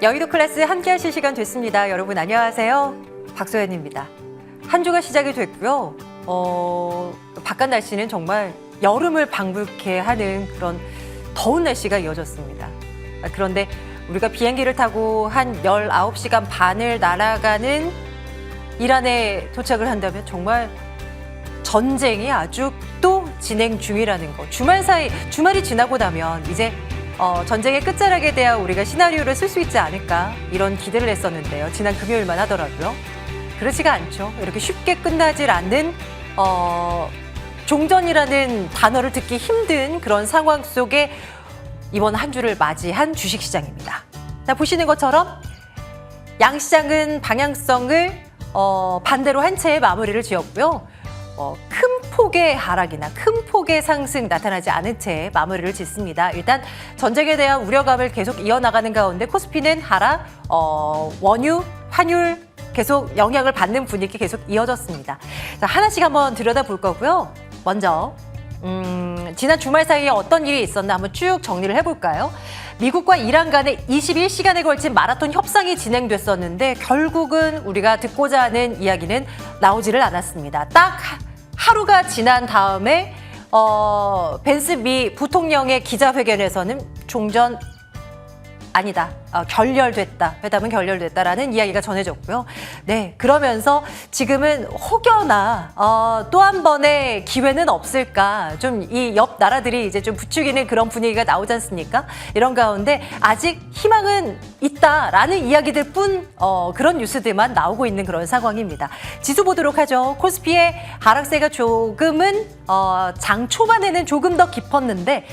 여의도 클래스 함께 하실 시간 됐습니다. 여러분 안녕하세요. 박소연입니다. 한 주가 시작이 됐고요. 바깥 날씨는 정말 여름을 방불케 하는 그런 더운 날씨가 이어졌습니다. 그런데 우리가 비행기를 타고 한 19시간 반을 날아가는 이란에 도착을 한다면 정말 전쟁이 아직도 진행 중이라는 거. 주말이 지나고 나면 이제 전쟁의 끝자락에 대한 우리가 시나리오를 쓸 수 있지 않을까 이런 기대를 했었는데요. 지난 금요일만 하더라고요. 그렇지가 않죠. 이렇게 쉽게 끝나질 않는 종전이라는 단어를 듣기 힘든 그런 상황 속에 이번 한 주를 맞이한 주식시장입니다. 자, 보시는 것처럼 양시장은 방향성을 반대로 한 채의 마무리를 지었고요. 큰 폭의 하락이나 큰 폭의 상승 나타나지 않은 채 마무리를 짓습니다. 일단 전쟁에 대한 우려감을 계속 이어나가는 가운데 코스피는 하락, 원유, 환율 계속 영향을 받는 분위기 계속 이어졌습니다. 자, 하나씩 한번 들여다볼 거고요. 먼저 지난 주말 사이에 어떤 일이 있었나 한번 쭉 정리를 해볼까요? 미국과 이란 간에 21시간에 걸친 마라톤 협상이 진행됐었는데 결국은 우리가 듣고자 하는 이야기는 나오지를 않았습니다. 딱 하루가 지난 다음에 벤스 미 부통령의 기자회견에서는 종전 아니다. 결렬됐다. 회담은 결렬됐다라는 이야기가 전해졌고요. 네, 그러면서 지금은 혹여나 또 한 번의 기회는 없을까? 좀 이 옆 나라들이 이제 좀 부추기는 그런 분위기가 나오지 않습니까? 이런 가운데 아직 희망은 있다라는 이야기들 뿐 그런 뉴스들만 나오고 있는 그런 상황입니다. 지수 보도록 하죠. 코스피의 하락세가 조금은 장 초반에는 조금 더 깊었는데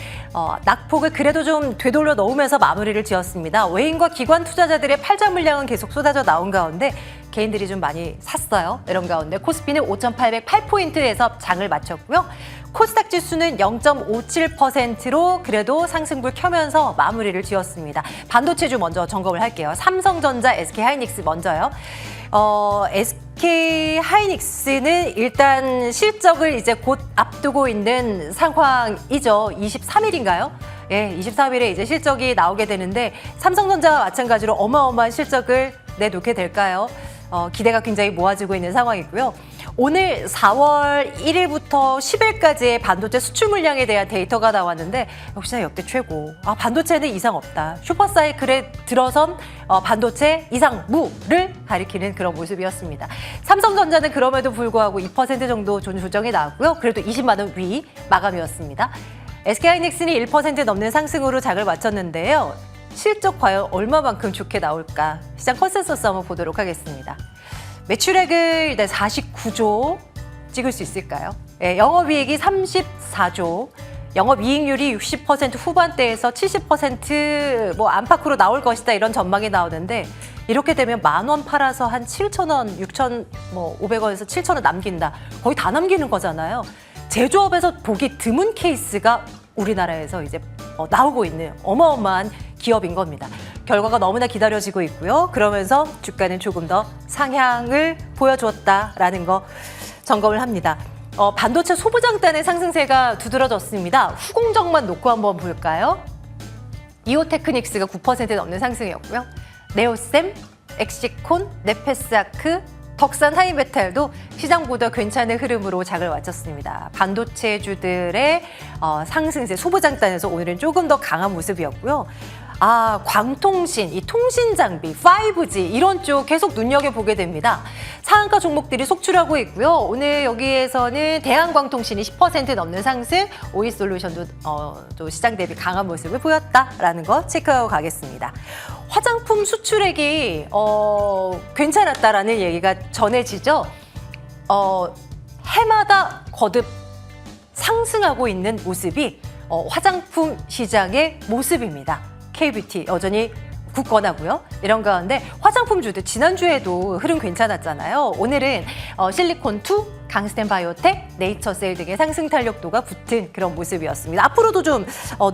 낙폭을 그래도 좀 되돌려 놓으면서 마무리를 지었습니다. 외인과 기관 투자자들의 팔자 물량은 계속 쏟아져 나온 가운데 개인들이 좀 많이 샀어요. 이런 가운데 코스피는 5,808포인트에서 장을 마쳤고요. 코스닥 지수는 0.57%로 그래도 상승불 켜면서 마무리를 지었습니다. 반도체주 먼저 점검을 할게요. 삼성전자, SK하이닉스 먼저요. SK하이닉스는 일단 실적을 이제 곧 앞두고 있는 상황이죠. 23일인가요? 예, 23일에 이제 실적이 나오게 되는데 삼성전자와 마찬가지로 어마어마한 실적을 내놓게 될까요? 기대가 굉장히 모아지고 있는 상황이고요. 오늘 4월 1일부터 10일까지의 반도체 수출 물량에 대한 데이터가 나왔는데 역시나 역대 최고. 반도체는 이상 없다. 슈퍼사이클에 들어선 반도체 이상무를 가리키는 그런 모습이었습니다. 삼성전자는 그럼에도 불구하고 2% 정도 조정이 나왔고요. 그래도 20만 원 위 마감이었습니다. SK하이닉스는 1% 넘는 상승으로 장을 마쳤는데요. 실적 과연 얼마만큼 좋게 나올까? 시장 컨센서스 한번 보도록 하겠습니다. 매출액을 일단 49조 찍을 수 있을까요? 네, 영업이익이 34조, 영업이익률이 60% 후반대에서 70% 뭐 안팎으로 나올 것이다 이런 전망이 나오는데 이렇게 되면 10,000원 팔아서 한 7,000원, 6,500원에서 7,000원 남긴다. 거의 다 남기는 거잖아요. 제조업에서 보기 드문 케이스가 우리나라에서 이제 나오고 있는 어마어마한 기업인 겁니다. 결과가 너무나 기다려지고 있고요. 그러면서 주가는 조금 더 상향을 보여주었다라는 거 점검을 합니다. 반도체 소부장단의 상승세가 두드러졌습니다. 후공정만 놓고 한번 볼까요? 이오테크닉스가 9% 넘는 상승이었고요. 네오셈, 엑시콘, 네페스아크, 덕산 하이메탈도 시장보다 괜찮은 흐름으로 장을 마쳤습니다. 반도체주들의 상승세, 소부장단에서 오늘은 조금 더 강한 모습이었고요. 광통신, 이 통신 장비, 5G 이런 쪽 계속 눈여겨보게 됩니다. 상한가 종목들이 속출하고 있고요. 오늘 여기에서는 대한광통신이 10% 넘는 상승, 오이솔루션도 또 시장 대비 강한 모습을 보였다라는 거 체크하고 가겠습니다. 화장품 수출액이 괜찮았다라는 얘기가 전해지죠. 해마다 거듭 상승하고 있는 모습이 화장품 시장의 모습입니다. K뷰티 여전히 굳건하고요. 이런 가운데 화장품주도 지난주에도 흐름 괜찮았잖아요. 오늘은 실리콘2, 강스텐 바이오텍, 네이처셀 등의 상승 탄력도가 붙은 그런 모습이었습니다. 앞으로도 좀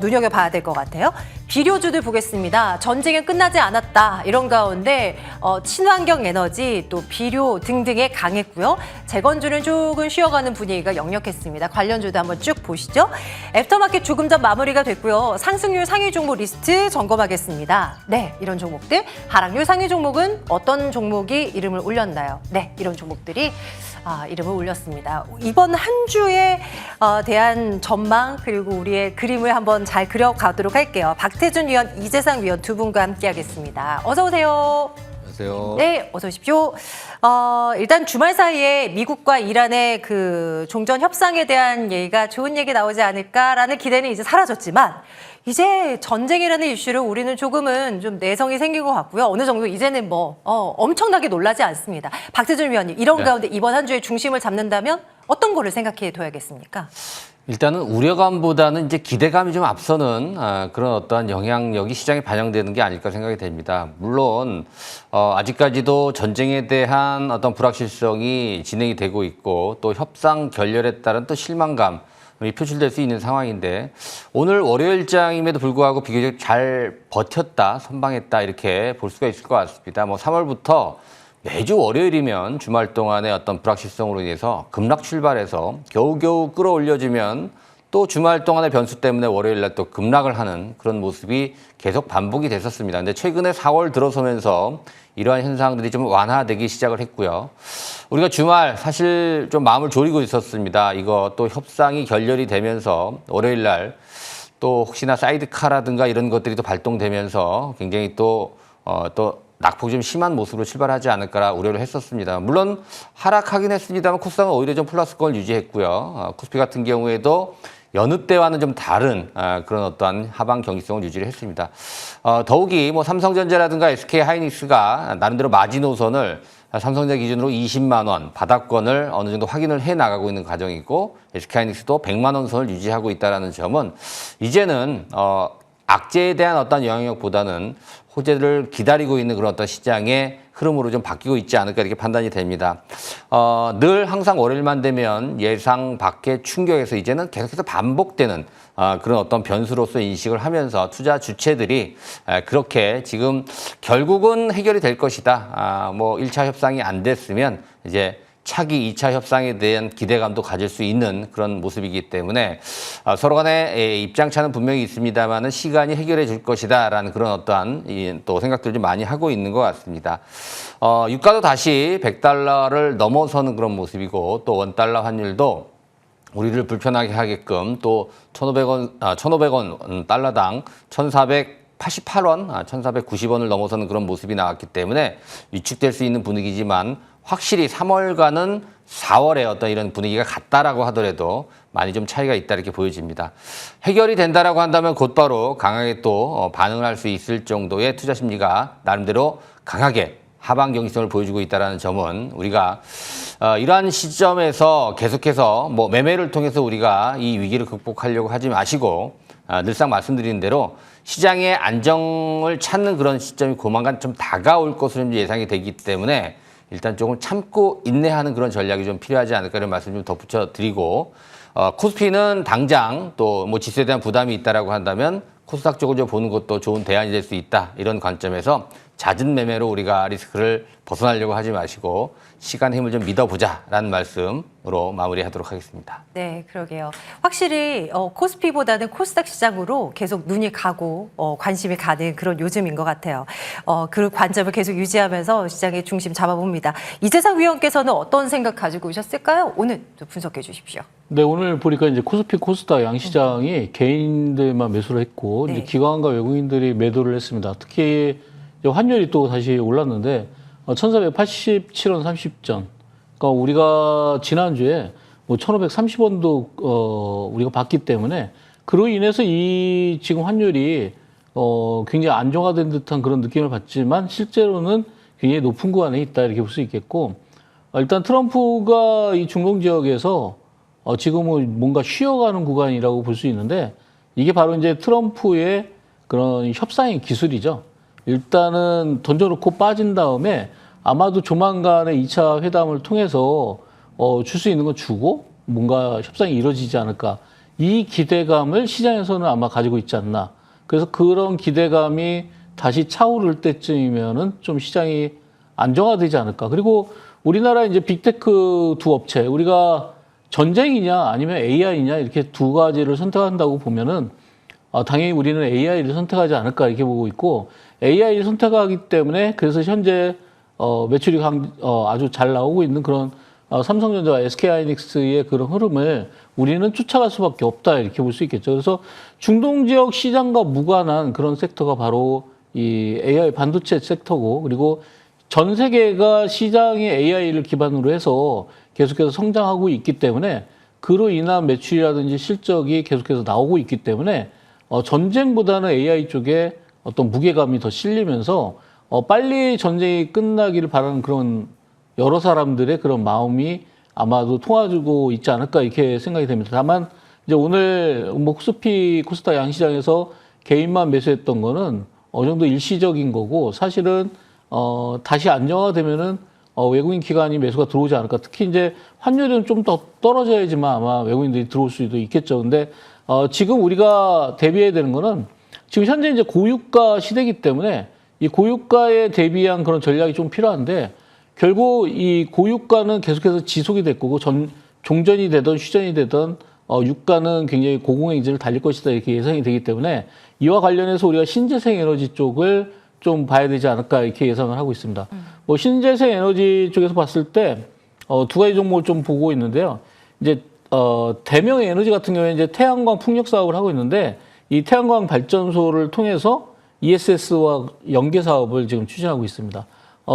눈여겨봐야 될 것 같아요. 비료주들 보겠습니다. 전쟁은 끝나지 않았다. 이런 가운데 친환경 에너지, 또 비료 등등에 강했고요. 재건주는 조금 쉬어가는 분위기가 역력했습니다. 관련주도 한번 쭉 보시죠. 애프터마켓 조금 전 마무리가 됐고요. 상승률 상위 종목 리스트 점검하겠습니다. 네, 이런 종목들. 하락률 상위 종목은 어떤 종목이 이름을 올렸나요? 네, 이런 종목들이 이름을 올렸습니다. 이번 한 주에 대한 전망 그리고 우리의 그림을 한번 잘 그려가도록 할게요. 박태준 위원, 이재상 위원 두 분과 함께하겠습니다. 어서 오세요. 안녕하세요. 네, 어서 오십시오. 일단 주말 사이에 미국과 이란의 그 종전 협상에 대한 얘기가 좋은 얘기 나오지 않을까라는 기대는 이제 사라졌지만 이제 전쟁이라는 이슈를 우리는 조금은 좀 내성이 생긴 것 같고요. 어느 정도 이제는 엄청나게 놀라지 않습니다. 박태준 위원님, 이런 가운데 이번 한 주에 중심을 잡는다면 어떤 거를 생각해 둬야겠습니까? 일단은 우려감보다는 이제 기대감이 좀 앞서는 그런 어떠한 영향력이 시장에 반영되는 게 아닐까 생각이 됩니다. 물론 아직까지도 전쟁에 대한 어떤 불확실성이 진행이 되고 있고 또 협상 결렬에 따른 또 실망감 이 표출될 수 있는 상황인데 오늘 월요일장임에도 불구하고 비교적 잘 버텼다, 선방했다 이렇게 볼 수가 있을 것 같습니다. 3월부터 매주 월요일이면 주말 동안의 어떤 불확실성으로 인해서 급락 출발해서 겨우겨우 끌어올려지면 또 주말 동안의 변수 때문에 월요일날 또 급락을 하는 그런 모습이 계속 반복이 됐었습니다. 근데 최근에 4월 들어서면서 이러한 현상들이 좀 완화되기 시작을 했고요. 우리가 주말 사실 좀 마음을 졸이고 있었습니다. 이거 또 협상이 결렬이 되면서 월요일날 또 혹시나 사이드카라든가 이런 것들이 또 발동되면서 굉장히 또 낙폭이 좀 심한 모습으로 출발하지 않을까 우려를 했었습니다. 물론 하락하긴 했습니다만 코스닥은 오히려 좀 플러스권을 유지했고요. 코스피 같은 경우에도 여느 때와는 좀 다른 그런 어떠한 하방 경직성을 유지를 했습니다. 더욱이 삼성전자라든가 SK하이닉스가 나름대로 마지노선을 삼성전자 기준으로 20만 원 바닥권을 어느 정도 확인을 해 나가고 있는 과정이고 SK하이닉스도 100만 원 선을 유지하고 있다는 점은 이제는 악재에 대한 어떤 영향력보다는 호재를 기다리고 있는 그런 어떤 시장의 흐름으로 좀 바뀌고 있지 않을까 이렇게 판단이 됩니다. 늘 항상 월요일만 되면 예상 밖의 충격에서 이제는 계속해서 반복되는 그런 어떤 변수로서 인식을 하면서 투자 주체들이 그렇게 지금 결국은 해결이 될 것이다. 1차 협상이 안 됐으면 이제 차기 2차 협상에 대한 기대감도 가질 수 있는 그런 모습이기 때문에 서로 간에 입장차는 분명히 있습니다만은 시간이 해결해 줄 것이다라는 그런 어떠한 또 생각들을 좀 많이 하고 있는 것 같습니다. 유가도 다시 100달러를 넘어서는 그런 모습이고 또 원달러 환율도 우리를 불편하게 하게끔 또 1,500원 달러당 1,488원, 1,490원을 넘어서는 그런 모습이 나왔기 때문에 위축될 수 있는 분위기지만 확실히 3월과는 4월의 어떤 이런 분위기가 같다라고 하더라도 많이 좀 차이가 있다 이렇게 보여집니다. 해결이 된다라고 한다면 곧바로 강하게 또 반응을 할 수 있을 정도의 투자 심리가 나름대로 강하게 하방 경직성을 보여주고 있다는 점은 우리가 이러한 시점에서 계속해서 매매를 통해서 우리가 이 위기를 극복하려고 하지 마시고 늘상 말씀드리는 대로 시장의 안정을 찾는 그런 시점이 조만간 좀 다가올 것으로 예상이 되기 때문에 일단 조금 참고 인내하는 그런 전략이 좀 필요하지 않을까 이런 말씀 좀 덧붙여 드리고 코스피는 당장 또 지수에 대한 부담이 있다라고 한다면 코스닥 쪽을 좀 보는 것도 좋은 대안이 될 수 있다 이런 관점에서 잦은 매매로 우리가 리스크를 벗어나려고 하지 마시고 시간 힘을 좀 믿어보자라는 말씀으로 마무리하도록 하겠습니다. 네, 그러게요. 확실히 코스피보다는 코스닥 시장으로 계속 눈이 가고 관심이 가는 그런 요즘인 것 같아요. 그 관점을 계속 유지하면서 시장의 중심 잡아봅니다. 이재상 위원께서는 어떤 생각 가지고 오셨을까요? 오늘 좀 분석해 주십시오. 네, 오늘 보니까 이제 코스피, 코스닥 양시장이 개인들만 매수를 했고 이제 기관과 외국인들이 매도를 했습니다. 특히 환율이 또 다시 올랐는데 1,487원 30전. 그러니까 우리가 지난주에 1,530원도 우리가 받기 때문에 그로 인해서 이 지금 환율이 굉장히 안정화된 듯한 그런 느낌을 받지만 실제로는 굉장히 높은 구간에 있다 이렇게 볼 수 있겠고 일단 트럼프가 이 중동 지역에서 지금은 뭔가 쉬어가는 구간이라고 볼 수 있는데 이게 바로 이제 트럼프의 그런 협상의 기술이죠. 일단은 던져놓고 빠진 다음에 아마도 조만간에 2차 회담을 통해서 줄 수 있는 건 주고 뭔가 협상이 이루어지지 않을까. 이 기대감을 시장에서는 아마 가지고 있지 않나. 그래서 그런 기대감이 다시 차오를 때쯤이면은 좀 시장이 안정화되지 않을까. 그리고 우리나라 이제 빅테크 두 업체, 우리가 전쟁이냐 아니면 AI냐 이렇게 두 가지를 선택한다고 보면은 당연히 우리는 AI를 선택하지 않을까 이렇게 보고 있고, AI를 선택하기 때문에 그래서 현재 매출이 아주 잘 나오고 있는 그런 삼성전자와 SK하이닉스의 그런 흐름을 우리는 쫓아갈 수밖에 없다 이렇게 볼 수 있겠죠. 그래서 중동 지역 시장과 무관한 그런 섹터가 바로 이 AI 반도체 섹터고, 그리고 전 세계가 시장이 AI를 기반으로 해서 계속해서 성장하고 있기 때문에 그로 인한 매출이라든지 실적이 계속해서 나오고 있기 때문에 전쟁보다는 AI 쪽에 어떤 무게감이 더 실리면서 빨리 전쟁이 끝나기를 바라는 그런 여러 사람들의 그런 마음이 아마도 통화주고 있지 않을까 이렇게 생각이 됩니다. 다만 이제 오늘 뭐 코스피 코스닥 양시장에서 개인만 매수했던 거는 어느 정도 일시적인 거고, 사실은 다시 안정화되면은 외국인 기관이 매수가 들어오지 않을까. 특히 이제 환율은 좀 더 떨어져야지만 아마 외국인들이 들어올 수도 있겠죠. 근데 지금 우리가 대비해야 되는 거는 지금 현재 이제 고유가 시대이기 때문에 이 고유가에 대비한 그런 전략이 좀 필요한데, 결국 이 고유가는 계속해서 지속이 될 거고 종전이 되든 휴전이 되든 유가는 굉장히 고공행진을 달릴 것이다 이렇게 예상이 되기 때문에 이와 관련해서 우리가 신재생 에너지 쪽을 좀 봐야 되지 않을까 이렇게 예상을 하고 있습니다. 뭐 신재생 에너지 쪽에서 봤을 때 두 가지 종목을 좀 보고 있는데요. 이제 대명 에너지 같은 경우에 이제 태양광 풍력 사업을 하고 있는데, 이 태양광 발전소를 통해서 ESS와 연계 사업을 지금 추진하고 있습니다.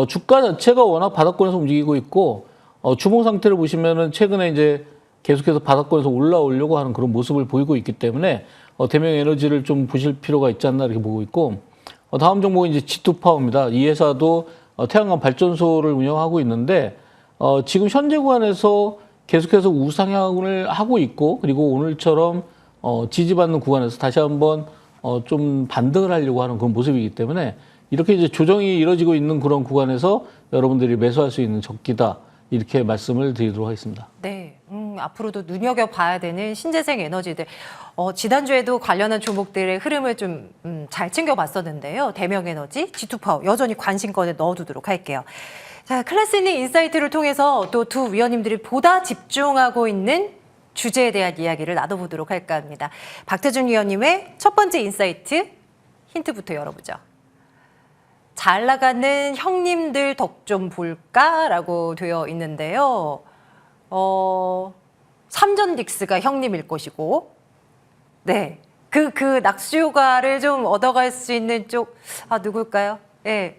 주가 자체가 워낙 바닥권에서 움직이고 있고, 주봉 상태를 보시면은 최근에 이제 계속해서 바닥권에서 올라오려고 하는 그런 모습을 보이고 있기 때문에 대명 에너지를 좀 보실 필요가 있지 않나 이렇게 보고 있고, 다음 종목은 이제 G2파워입니다. 이 회사도 태양광 발전소를 운영하고 있는데 지금 현재 구간에서 계속해서 우상향을 하고 있고, 그리고 오늘처럼 지지받는 구간에서 다시 한번 좀 반등을 하려고 하는 그런 모습이기 때문에 이렇게 이제 조정이 이루어지고 있는 그런 구간에서 여러분들이 매수할 수 있는 적기다 이렇게 말씀을 드리도록 하겠습니다. 네, 앞으로도 눈여겨봐야 되는 신재생 에너지들. 지난주에도 관련한 종목들의 흐름을 좀 잘 챙겨봤었는데요. 대명에너지, G2파워 여전히 관심권에 넣어두도록 할게요. 자, 클래스닝 인사이트를 통해서 또 두 위원님들이 보다 집중하고 있는 주제에 대한 이야기를 나눠보도록 할까 합니다. 박태준 위원님의 첫 번째 인사이트 힌트부터 열어보죠. 잘 나가는 형님들 덕 좀 볼까라고 되어 있는데요. 삼전딕스가 형님일 것이고, 네, 그 낙수효과를 좀 얻어갈 수 있는 쪽, 누굴까요? 네,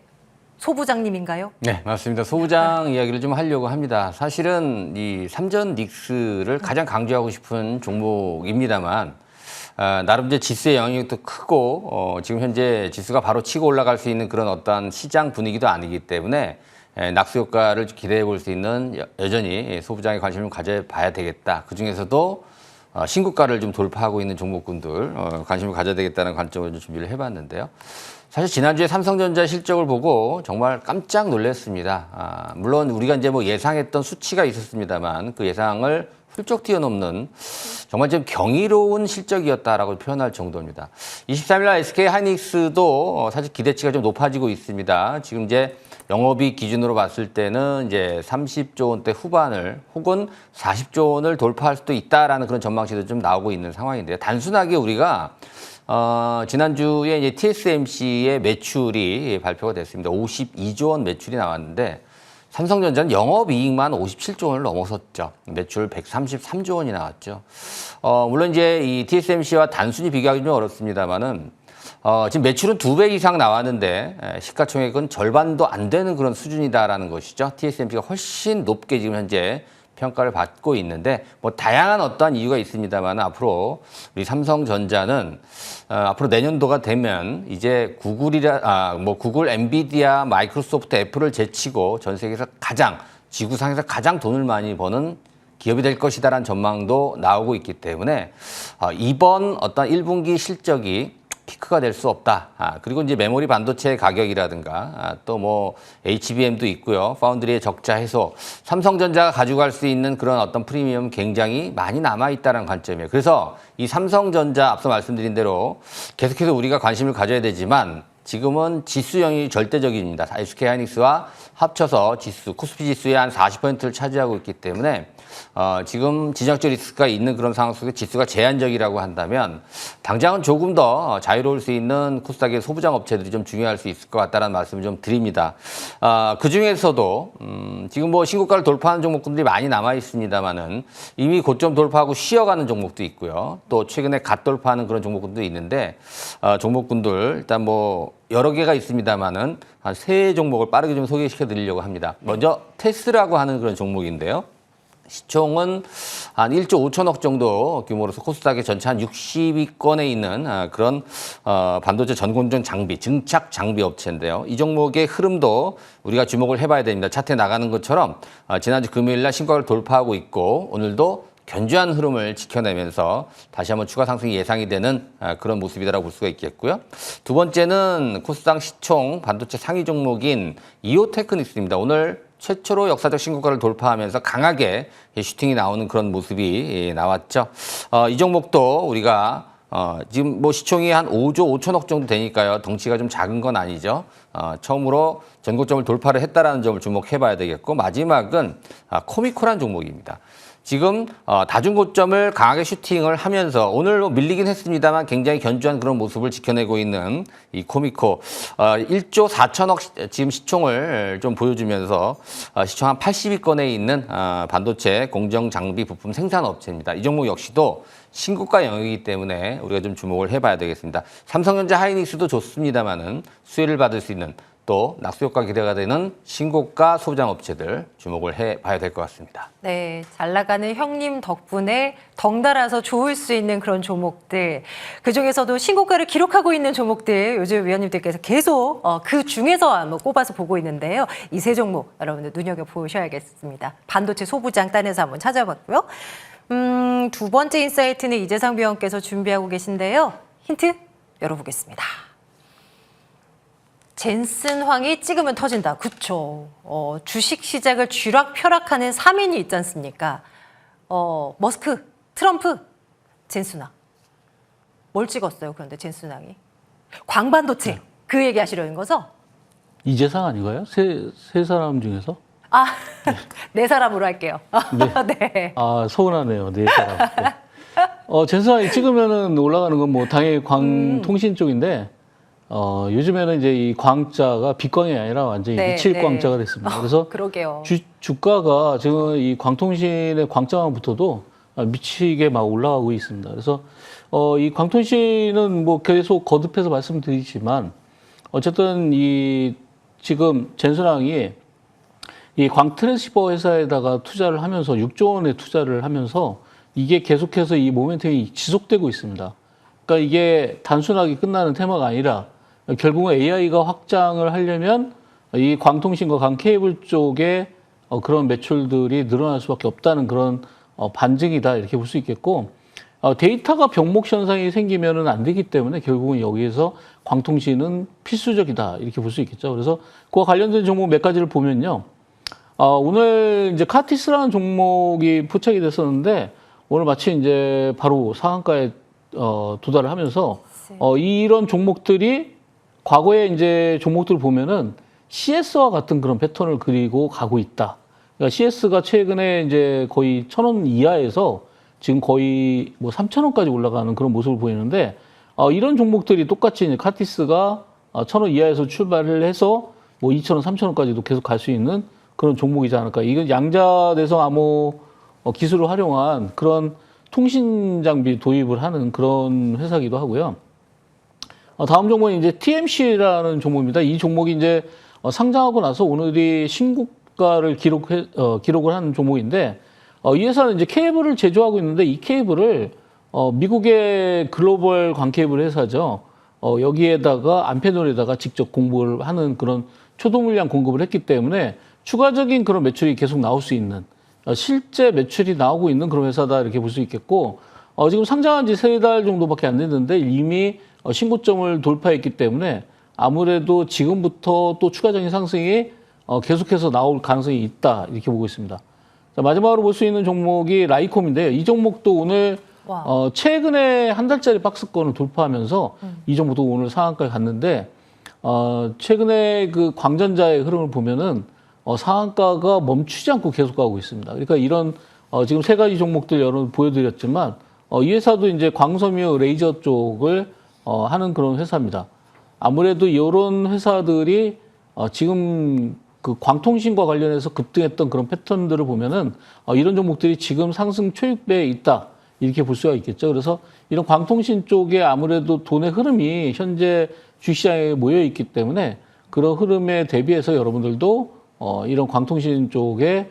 소부장님인가요? 네, 맞습니다. 소부장 이야기를 좀 하려고 합니다. 사실은 이 삼전닉스를 가장 강조하고 싶은 종목입니다만, 나름 이제 지수의 영향력도 크고, 지금 현재 지수가 바로 치고 올라갈 수 있는 그런 어떤 시장 분위기도 아니기 때문에 낙수 효과를 기대해 볼 수 있는 여전히 소부장의 관심을 가져봐야 되겠다. 그 중에서도 신고가를 좀 돌파하고 있는 종목군들 관심을 가져야 되겠다는 관점으로 좀 준비를 해봤는데요. 사실 지난주에 삼성전자 실적을 보고 정말 깜짝 놀랐습니다. 물론 우리가 이제 뭐 예상했던 수치가 있었습니다만 그 예상을 훌쩍 뛰어넘는 정말 좀 경이로운 실적이었다라고 표현할 정도입니다. 23일 날 SK하이닉스도 사실 기대치가 좀 높아지고 있습니다. 지금 이제 영업이익 기준으로 봤을 때는 이제 30조 원대 후반을 혹은 40조 원을 돌파할 수도 있다라는 그런 전망치도 좀 나오고 있는 상황인데요. 단순하게 우리가 지난주에 이제 TSMC의 매출이 발표가 됐습니다. 52조 원 매출이 나왔는데 삼성전자는 영업이익만 57조 원을 넘어섰죠. 매출 133조 원이 나왔죠. 물론 이제 이 TSMC와 단순히 비교하기 좀 어렵습니다만은 지금 매출은 2배 이상 나왔는데 시가총액은 절반도 안 되는 그런 수준이다라는 것이죠. TSMC가 훨씬 높게 지금 현재 평가를 받고 있는데 뭐 다양한 어떠한 이유가 있습니다만 앞으로 우리 삼성전자는 앞으로 내년도가 되면 이제 구글, 엔비디아, 마이크로소프트, 애플을 제치고 전 세계에서 지구상에서 가장 돈을 많이 버는 기업이 될 것이다라는 전망도 나오고 있기 때문에 이번 어떤 1분기 실적이 피크가 될 수 없다. 그리고 이제 메모리 반도체 가격이라든가 또 뭐 HBM도 있고요. 파운드리의 적자 해소, 삼성전자가 가져갈 수 있는 그런 어떤 프리미엄 굉장히 많이 남아 있다는 관점이에요. 그래서 이 삼성전자 앞서 말씀드린 대로 계속해서 우리가 관심을 가져야 되지만 지금은 지수 영역이 절대적입니다. SK 하이닉스와 합쳐서 지수, 코스피 지수의 한 40%를 차지하고 있기 때문에 지금 지정학적 리스크가 있는 그런 상황 속에 지수가 제한적이라고 한다면 당장은 조금 더 자유로울 수 있는 코스닥의 소부장 업체들이 좀 중요할 수 있을 것 같다는 말씀을 좀 드립니다. 그중에서도 지금 뭐 신고가를 돌파하는 종목들이 많이 남아 있습니다만은 이미 고점 돌파하고 쉬어가는 종목도 있고요. 또 최근에 갓 돌파하는 그런 종목들도 있는데 종목군들 일단 뭐 여러 개가 있습니다만은 한 3종목을 빠르게 좀 소개시켜 드리려고 합니다. 먼저 테스라고 하는 그런 종목인데요. 시총은 한 1조 5천억 정도 규모로서 코스닥의 전체 한 60위권에 있는 그런 반도체 전공정 장비, 증착 장비 업체인데요. 이 종목의 흐름도 우리가 주목을 해봐야 됩니다. 차트에 나가는 것처럼 지난주 금요일 날 신고가를 돌파하고 있고 오늘도 견조한 흐름을 지켜내면서 다시 한번 추가 상승이 예상이 되는 그런 모습이다라고 볼 수가 있겠고요. 두 번째는 코스닥 시총 반도체 상위 종목인 이오테크닉스입니다. 오늘 최초로 역사적 신고가를 돌파하면서 강하게 슈팅이 나오는 그런 모습이 나왔죠. 이 종목도 우리가 지금 뭐 시총이 한 5조 5천억 정도 되니까요. 덩치가 좀 작은 건 아니죠. 처음으로 전고점을 돌파를 했다라는 점을 주목해봐야 되겠고 마지막은 코미코란 종목입니다. 지금 다중고점을 강하게 슈팅을 하면서 오늘 밀리긴 했습니다만 굉장히 견조한 그런 모습을 지켜내고 있는 이 코미코 1조 4천억 지금 시총을 좀 보여주면서 시총 한 80위권에 있는 반도체 공정 장비 부품 생산 업체입니다. 이 종목 역시도 신고가 영역이기 때문에 우리가 좀 주목을 해봐야 되겠습니다. 삼성전자 하이닉스도 좋습니다만은 수혜를 받을 수 있는 또 낙수효과 기대가 되는 신고가 소부장 업체들 주목을 해봐야 될 것 같습니다. 네, 잘 나가는 형님 덕분에 덩달아서 좋을 수 있는 그런 종목들, 그중에서도 신고가를 기록하고 있는 종목들 요즘 위원님들께서 계속 그 중에서 한번 꼽아서 보고 있는데요. 이 세 종목 여러분들 눈여겨보셔야겠습니다. 반도체 소부장 딴에서 한번 찾아봤고요. 두 번째 인사이트는 이재상 위원께서 준비하고 계신데요. 힌트 열어보겠습니다. 젠슨황이 찍으면 터진다. 그쵸. 주식 시장을 쥐락펴락하는 3인이 있지 않습니까? 머스크, 트럼프, 젠슨황. 뭘 찍었어요, 그런데 젠슨황이? 광반도체. 그 얘기 하시려는 거죠? 이재상 아닌가요? 세 사람 중에서? 네 사람으로 할게요. 네. 서운하네요. 네 사람. 네. 젠슨황이 찍으면은 올라가는 건 뭐 당연히 광통신 쪽인데 요즘에는 이제 이 광자가 빛광이 아니라 완전히 미칠 광자가 됐습니다. 그래서 그러게요. 주가가 지금 이 광통신의 광자만 붙어도 미치게 막 올라가고 있습니다. 그래서 이 광통신은 뭐 계속 거듭해서 말씀드리지만 어쨌든 이 지금 젠슨황이 이 광트랜시버 회사에다가 투자를 하면서 6조 원의 투자를 하면서 이게 계속해서 이 모멘텀이 지속되고 있습니다. 그러니까 이게 단순하게 끝나는 테마가 아니라 결국은 AI가 확장을 하려면 이 광통신과 광케이블 쪽에 그런 매출들이 늘어날 수밖에 없다는 그런 반증이다 이렇게 볼 수 있겠고 데이터가 병목 현상이 생기면은 안 되기 때문에 결국은 여기에서 광통신은 필수적이다 이렇게 볼 수 있겠죠. 그래서 그와 관련된 종목 몇 가지를 보면요. 오늘 이제 카티스라는 종목이 포착이 됐었는데 오늘 마치 이제 바로 상한가에 도달을 하면서 이런 종목들이 과거에 이제 종목들을 보면은 CS와 같은 그런 패턴을 그리고 가고 있다. 그러니까 CS가 최근에 이제 거의 1,000원 이하에서 지금 거의 뭐 3,000원까지 올라가는 그런 모습을 보이는데 이런 종목들이 똑같이 이제 카티스가 1,000원 이하에서 출발을 해서 뭐 2,000원, 3,000원까지도 계속 갈 수 있는 그런 종목이지 않을까. 이건 양자대성 암호 기술을 활용한 그런 통신 장비 도입을 하는 그런 회사기도 하고요. 다음 종목은 이제 TMC라는 종목입니다. 이 종목이 이제 상장하고 나서 오늘이 신고가를 기록을 한 종목인데 이 회사는 이제 케이블을 제조하고 있는데 이 케이블을 미국의 글로벌 광케이블 회사죠. 여기에다가 암페놀에다가 직접 공급을 하는 그런 초도 물량 공급을 했기 때문에 추가적인 그런 매출이 계속 나올 수 있는 실제 매출이 나오고 있는 그런 회사다 이렇게 볼 수 있겠고 지금 상장한 지 3달 정도밖에 안 됐는데 이미 신고점을 돌파했기 때문에 아무래도 지금부터 또 추가적인 상승이 계속해서 나올 가능성이 있다 이렇게 보고 있습니다. 자, 마지막으로 볼 수 있는 종목이 라이콤인데요. 이 종목도 오늘 최근에 한 달짜리 박스권을 돌파하면서 이 종목도 오늘 상한가에 갔는데 최근에 그 광전자의 흐름을 보면은 상한가가 멈추지 않고 계속 가고 있습니다. 그러니까 이런 지금 세 가지 종목들 여러 보여드렸지만 이 회사도 이제 광섬유 레이저 쪽을 하는 그런 회사입니다. 아무래도 이런 회사들이 지금 그 광통신과 관련해서 급등했던 그런 패턴들을 보면은 이런 종목들이 지금 상승 초입배에 있다 이렇게 볼 수가 있겠죠. 그래서 이런 광통신 쪽에 아무래도 돈의 흐름이 현재 주시장에 모여 있기 때문에 그런 흐름에 대비해서 여러분들도 이런 광통신 쪽에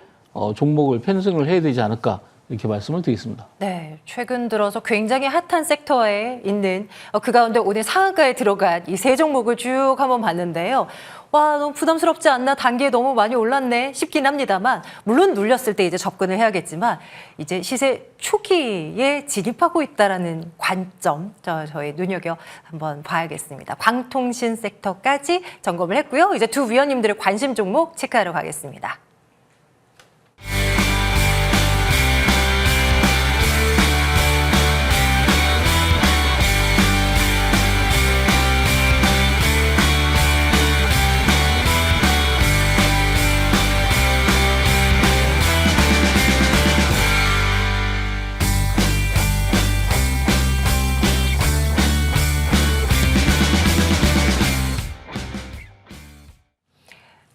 종목을 편승을 해야 되지 않을까 이렇게 말씀을 드리겠습니다. 네, 최근 들어서 굉장히 핫한 섹터에 있는 그 가운데 오늘 상한가에 들어간 이 세 종목을 쭉 한번 봤는데요. 와, 너무 부담스럽지 않나? 단계에 너무 많이 올랐네 싶긴 합니다만 물론 눌렸을 때 이제 접근을 해야겠지만 이제 시세 초기에 진입하고 있다라는 관점 저희 눈여겨 한번 봐야겠습니다. 광통신 섹터까지 점검을 했고요. 이제 두 위원님들의 관심 종목 체크하러 가겠습니다.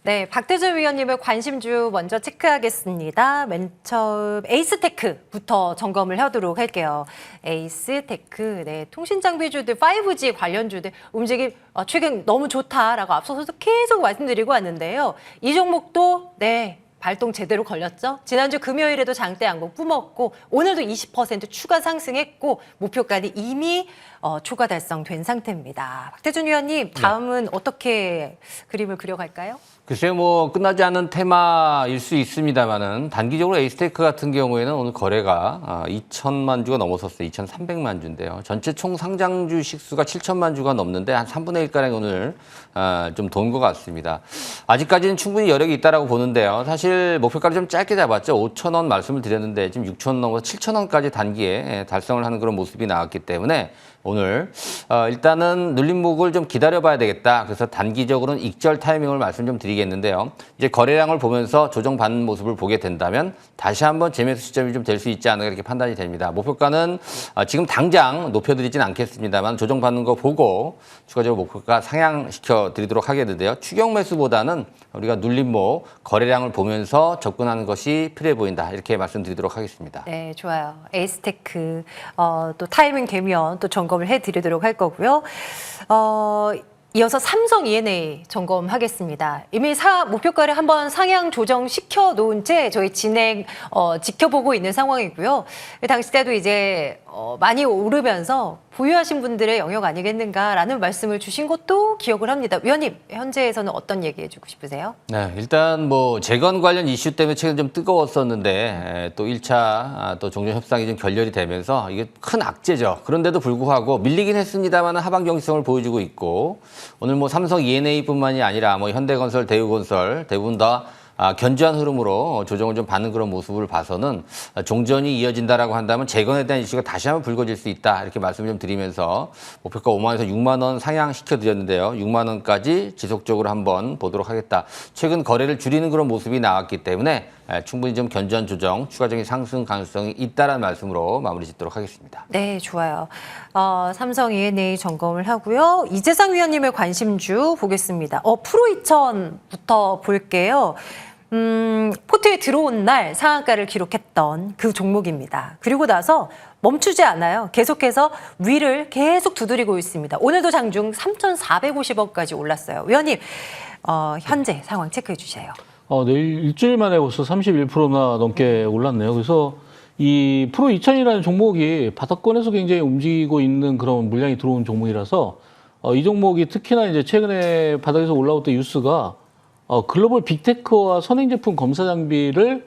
네, 박대준 위원님의 관심주 먼저 체크하겠습니다. 맨 처음 에이스테크부터 점검을 하도록 할게요. 에이스테크, 네, 통신장비주들, 5G 관련주들 움직임 최근 너무 좋다라고 앞서서도 계속 말씀드리고 왔는데요. 이 종목도 네. 발동 제대로 걸렸죠. 지난주 금요일에도 장대 양봉 뿜었고 오늘도 20% 추가 상승했고 목표가는 이미 초과 달성된 상태입니다. 박태준 위원님 다음은 어떻게 그림을 그려갈까요? 글쎄요, 뭐 끝나지 않은 테마일 수 있습니다만은 단기적으로 에이스테크 같은 경우에는 오늘 거래가 2천만 주가 넘어섰어요. 2,300만 주인데요. 전체 총 상장 주식 수가 7천만 주가 넘는데 한 3분의 1가량 오늘 좀 돈 것 같습니다. 아직까지는 충분히 여력이 있다라고 보는데요. 사실 목표가를 좀 짧게 잡았죠. 5천 원 말씀을 드렸는데 지금 6천 원 넘어서 7천 원까지 단기에 달성을 하는 그런 모습이 나왔기 때문에 오늘 일단은 눌림목을 좀 기다려봐야 되겠다. 그래서 단기적으로는 익절 타이밍을 말씀 좀 드리겠는데요. 이제 거래량을 보면서 조정받는 모습을 보게 된다면 다시 한번 재매수 시점이 좀 될 수 있지 않을까 이렇게 판단이 됩니다. 목표가는 지금 당장 높여드리진 않겠습니다만 조정받는 거 보고 추가적으로 목표가 상향시켜 드리도록 하겠는데요. 추격 매수보다는 우리가 눌림목 거래량을 보면서 접근하는 것이 필요해 보인다. 이렇게 말씀드리도록 하겠습니다. 네, 좋아요. 에이스테크 또 타이밍 되면 또 점검을 해드리도록 할 거고요. 이어서 삼성 E&A 점검하겠습니다. 이미 목표가를 한번 상향 조정시켜 놓은 채 저희 진행 지켜보고 있는 상황이고요. 당시 때도 이제 많이 오르면서 보유하신 분들의 영역 아니겠는가라는 말씀을 주신 것도 기억을 합니다. 위원님, 현재에서는 어떤 얘기 해주고 싶으세요? 네, 일단 뭐 재건 관련 이슈 때문에 최근 좀 뜨거웠었는데 또 1차 또 종전 협상이 좀 결렬이 되면서 이게 큰 악재죠. 그런데도 불구하고 밀리긴 했습니다만 하방 경직성을 보여주고 있고 오늘 뭐 삼성 E&A뿐만이 아니라 뭐 현대건설, 대우건설 대부분 다 견주한 흐름으로 조정을 좀 받는 그런 모습을 봐서는 종전이 이어진다라고 한다면 재건에 대한 이슈가 다시 한번 불거질 수 있다 이렇게 말씀을 좀 드리면서 목표가 5만 원에서 6만 원 상향시켜 드렸는데요. 6만 원까지 지속적으로 한번 보도록 하겠다. 최근 거래를 줄이는 그런 모습이 나왔기 때문에 충분히 좀 견주한 조정, 추가적인 상승 가능성이 있다라는 말씀으로 마무리 짓도록 하겠습니다. 네, 좋아요. 삼성 E&A 점검을 하고요. 이재상 위원님의 관심주 보겠습니다. 프로2000부터 볼게요. 포트에 들어온 날 상한가를 기록했던 그 종목입니다. 그리고 나서 멈추지 않아요. 계속해서 위를 계속 두드리고 있습니다. 오늘도 장중 3,450원까지 올랐어요. 위원님, 현재 상황 체크해 주세요. 내일 일주일 만에 벌써 31%나 넘게 올랐네요. 그래서 이 프로2000이라는 종목이 바닥권에서 굉장히 움직이고 있는 그런 물량이 들어온 종목이라서 이 종목이 특히나 이제 최근에 바닥에서 올라올 때 뉴스가 글로벌 빅테크와 선행제품 검사 장비를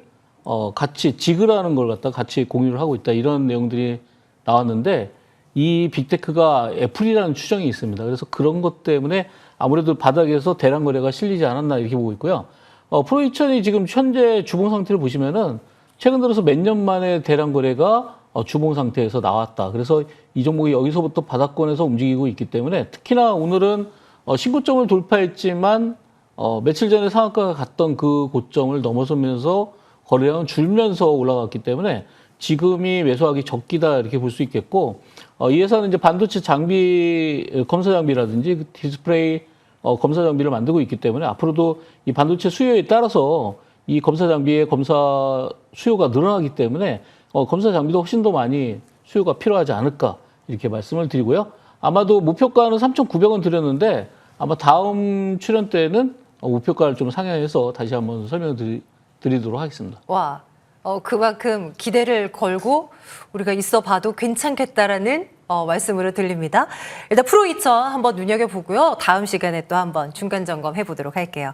같이 지그라는 걸 갖다 같이 공유를 하고 있다 이런 내용들이 나왔는데 이 빅테크가 애플이라는 추정이 있습니다. 그래서 그런 것 때문에 아무래도 바닥에서 대량 거래가 실리지 않았나 이렇게 보고 있고요. 프로2000이 지금 현재 주봉 상태를 보시면은 최근 들어서 몇 년 만에 대량 거래가 주봉 상태에서 나왔다. 그래서 이 종목이 여기서부터 바닥권에서 움직이고 있기 때문에 특히나 오늘은 신고점을 돌파했지만 며칠 전에 상한가가 갔던 그 고점을 넘어서면서 거래량은 줄면서 올라갔기 때문에 지금이 매수하기 적기다 이렇게 볼 수 있겠고 이 회사는 이제 반도체 장비 검사 장비라든지 디스플레이 검사 장비를 만들고 있기 때문에 앞으로도 이 반도체 수요에 따라서 이 검사 장비의 검사 수요가 늘어나기 때문에 검사 장비도 훨씬 더 많이 수요가 필요하지 않을까 이렇게 말씀을 드리고요. 아마도 목표가는 3,900원 드렸는데 아마 다음 출연 때는 목표가를 좀 상향해서 다시 한번 설명드리도록 하겠습니다. 와, 그만큼 기대를 걸고 우리가 있어 봐도 괜찮겠다라는 말씀으로 들립니다. 일단 프로2000 한번 눈여겨보고요. 다음 시간에 또 한번 중간 점검 해보도록 할게요.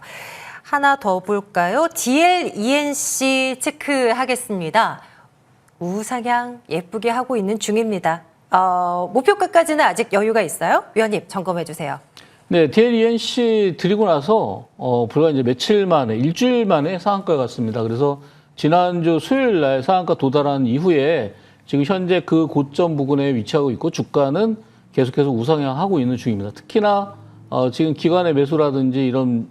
하나 더 볼까요? DLENC 체크하겠습니다. 우상향 예쁘게 하고 있는 중입니다. 목표가까지는 아직 여유가 있어요? 위원님 점검해 주세요. 네, DLENC 드리고 나서 불과 이제 며칠 만에 일주일 만에 상한가가 갔습니다. 그래서 지난주 수요일 날 상한가 도달한 이후에 지금 현재 그 고점 부근에 위치하고 있고 주가는 계속해서 우상향하고 있는 중입니다. 특히나 지금 기관의 매수라든지 이런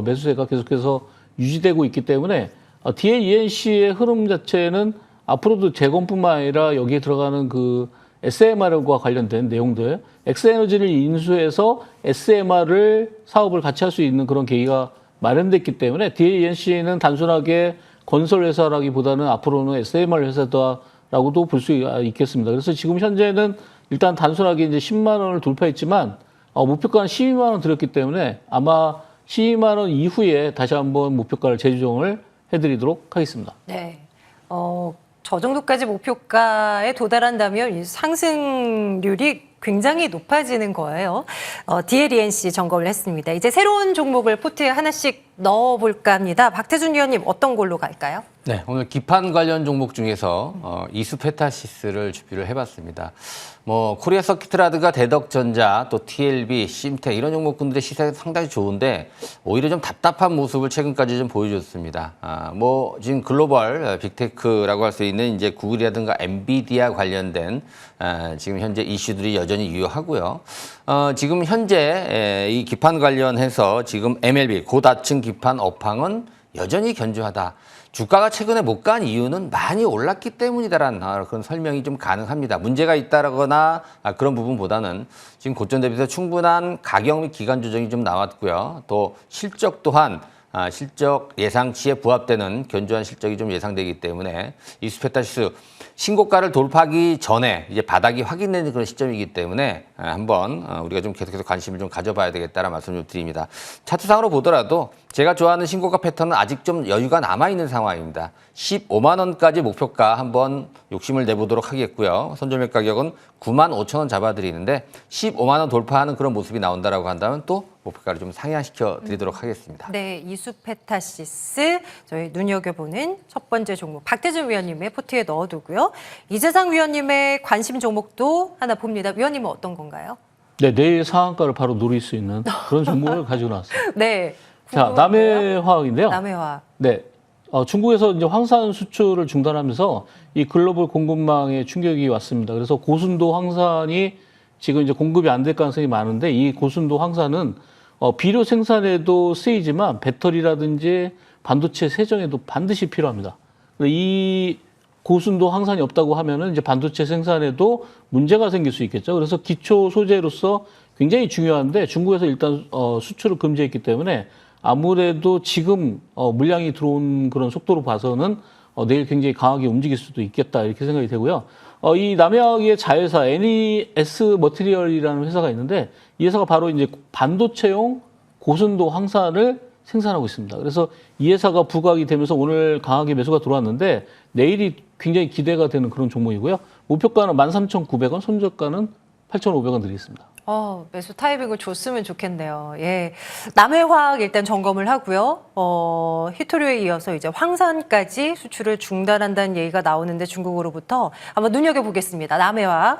매수세가 계속해서 유지되고 있기 때문에 DLENC의 흐름 자체는 앞으로도 재건뿐만 아니라 여기에 들어가는 그 SMR과 관련된 내용들, 엑스에너지를 인수해서 SMR을 사업을 같이 할 수 있는 그런 계기가 마련됐기 때문에 DLENC는 단순하게 건설 회사라기보다는 앞으로는 SMR 회사다라고도 볼 수 있겠습니다. 그래서 지금 현재는 일단 단순하게 이제 10만 원을 돌파했지만 목표가는 12만 원 드렸기 때문에 아마 12만 원 이후에 다시 한번 목표가를 재조정을 해드리도록 하겠습니다. 네. 저 정도까지 목표가에 도달한다면 이 상승률이 굉장히 높아지는 거예요. DLENC 점검을 했습니다. 이제 새로운 종목을 포트에 하나씩 넣어볼까 합니다. 박태준 위원님 어떤 걸로 갈까요? 네, 오늘 기판 관련 종목 중에서 이수페타시스를 준비를 해봤습니다. 코리아 서키트라든가 대덕전자, 또 TLB, 심텍 이런 종목군들의 시세가 상당히 좋은데 오히려 좀 답답한 모습을 최근까지 좀 보여줬습니다. 지금 글로벌 빅테크라고 할 수 있는 이제 구글이라든가 엔비디아 관련된 지금 현재 이슈들이 여전히 유효하고요. 지금 현재 이 기판 관련해서 지금 MLB 고다층 기판 업황은 여전히 견조하다. 주가가 최근에 못 간 이유는 많이 올랐기 때문이다라는 그런 설명이 좀 가능합니다. 문제가 있다거나 그런 부분보다는 지금 고점 대비해서 충분한 가격 및 기간 조정이 좀 나왔고요. 또 실적 또한 실적 예상치에 부합되는 견조한 실적이 좀 예상되기 때문에 이수페타시스 신고가를 돌파하기 전에 이제 바닥이 확인되는 그런 시점이기 때문에 한번 우리가 좀 계속해서 관심을 좀 가져봐야 되겠다라는 말씀을 좀 드립니다. 차트상으로 보더라도 제가 좋아하는 신고가 패턴은 아직 좀 여유가 남아있는 상황입니다. 15만 원까지 목표가 한번 욕심을 내보도록 하겠고요. 선점액 가격은 9만 5천 원 잡아드리는데 15만 원 돌파하는 그런 모습이 나온다라고 한다면 또 목표가를 좀 상향시켜 드리도록 하겠습니다. 네, 이수페타시스 저희 눈여겨보는 첫 번째 종목 박태준 위원님의 포트에 넣어두고요. 이재상 위원님의 관심 종목도 하나 봅니다. 위원님은 어떤 건가요? 네, 내일 상한가를 바로 노릴 수 있는 그런 종목을 가지고 나왔습니다. 네. 자, 남해화학인데요. 남해화학. 네. 중국에서 이제 황산 수출을 중단하면서 이 글로벌 공급망에 충격이 왔습니다. 그래서 고순도 황산이 지금 이제 공급이 안 될 가능성이 많은데 이 고순도 황산은 비료 생산에도 쓰이지만 배터리라든지 반도체 세정에도 반드시 필요합니다. 이 고순도 황산이 없다고 하면은 이제 반도체 생산에도 문제가 생길 수 있겠죠. 그래서 기초 소재로서 굉장히 중요한데 중국에서 일단 수출을 금지했기 때문에 아무래도 지금 물량이 들어온 그런 속도로 봐서는 내일 굉장히 강하게 움직일 수도 있겠다 이렇게 생각이 되고요. 이 남해화학의 자회사 NES 머티리얼이라는 회사가 있는데 이 회사가 바로 이제 반도체용 고순도 황산을 생산하고 있습니다. 그래서 이 회사가 부각이 되면서 오늘 강하게 매수가 들어왔는데 내일이 굉장히 기대가 되는 그런 종목이고요. 목표가는 13,900원, 손절가는 8,500원 드리겠습니다. 매수 타이밍을 줬으면 좋겠네요. 예. 남해화학 일단 점검을 하고요. 히토류에 이어서 이제 황산까지 수출을 중단한다는 얘기가 나오는데 중국으로부터 한번 눈여겨보겠습니다. 남해화학.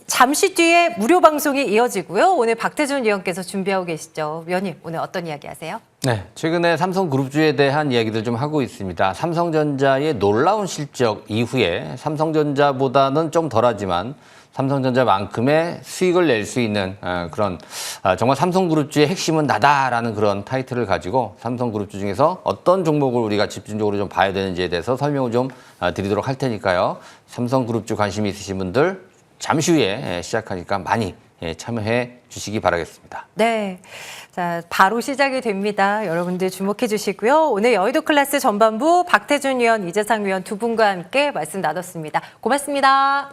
잠시 뒤에 무료 방송이 이어지고요. 오늘 박태준 위원께서 준비하고 계시죠. 위원님, 오늘 어떤 이야기 하세요? 네, 최근에 삼성그룹주에 대한 이야기들 좀 하고 있습니다. 삼성전자의 놀라운 실적 이후에 삼성전자보다는 좀 덜하지만 삼성전자만큼의 수익을 낼 수 있는 그런 정말 삼성그룹주의 핵심은 나다라는 그런 타이틀을 가지고 삼성그룹주 중에서 어떤 종목을 우리가 집중적으로 좀 봐야 되는지에 대해서 설명을 좀 드리도록 할 테니까요. 삼성그룹주 관심이 있으신 분들 잠시 후에 시작하니까 많이 참여해 주시기 바라겠습니다. 네. 자, 바로 시작이 됩니다. 여러분들 주목해 주시고요. 오늘 여의도 클래스 전반부 박태준 위원, 이재상 위원 두 분과 함께 말씀 나눴습니다. 고맙습니다.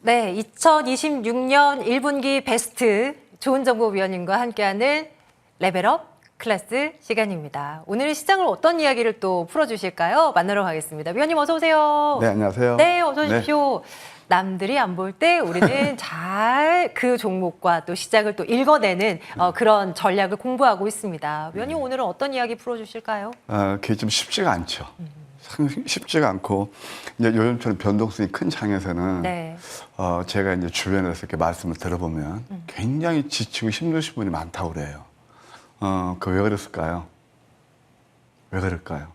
네, 2026년 1분기 베스트 좋은정보위원님과 함께하는 레벨업 클래스 시간입니다. 오늘은 시장을 어떤 이야기를 또 풀어주실까요? 만나러 가겠습니다. 위원님 어서 오세요. 네, 안녕하세요. 네, 어서 오십시오. 남들이 안 볼 때 우리는 잘 그 종목과 또 시장을 또 읽어내는 그런 전략을 공부하고 있습니다. 위원님 오늘은 어떤 이야기 풀어주실까요? 그게 좀 쉽지가 않죠. 상당히 쉽지가 않고 이제 요즘처럼 변동성이 큰 장에서는 네. 제가 이제 주변에서 이렇게 말씀을 들어보면 굉장히 지치고 힘드신 분이 많다고 그래요. 그 왜 그랬을까요? 왜 그럴까요?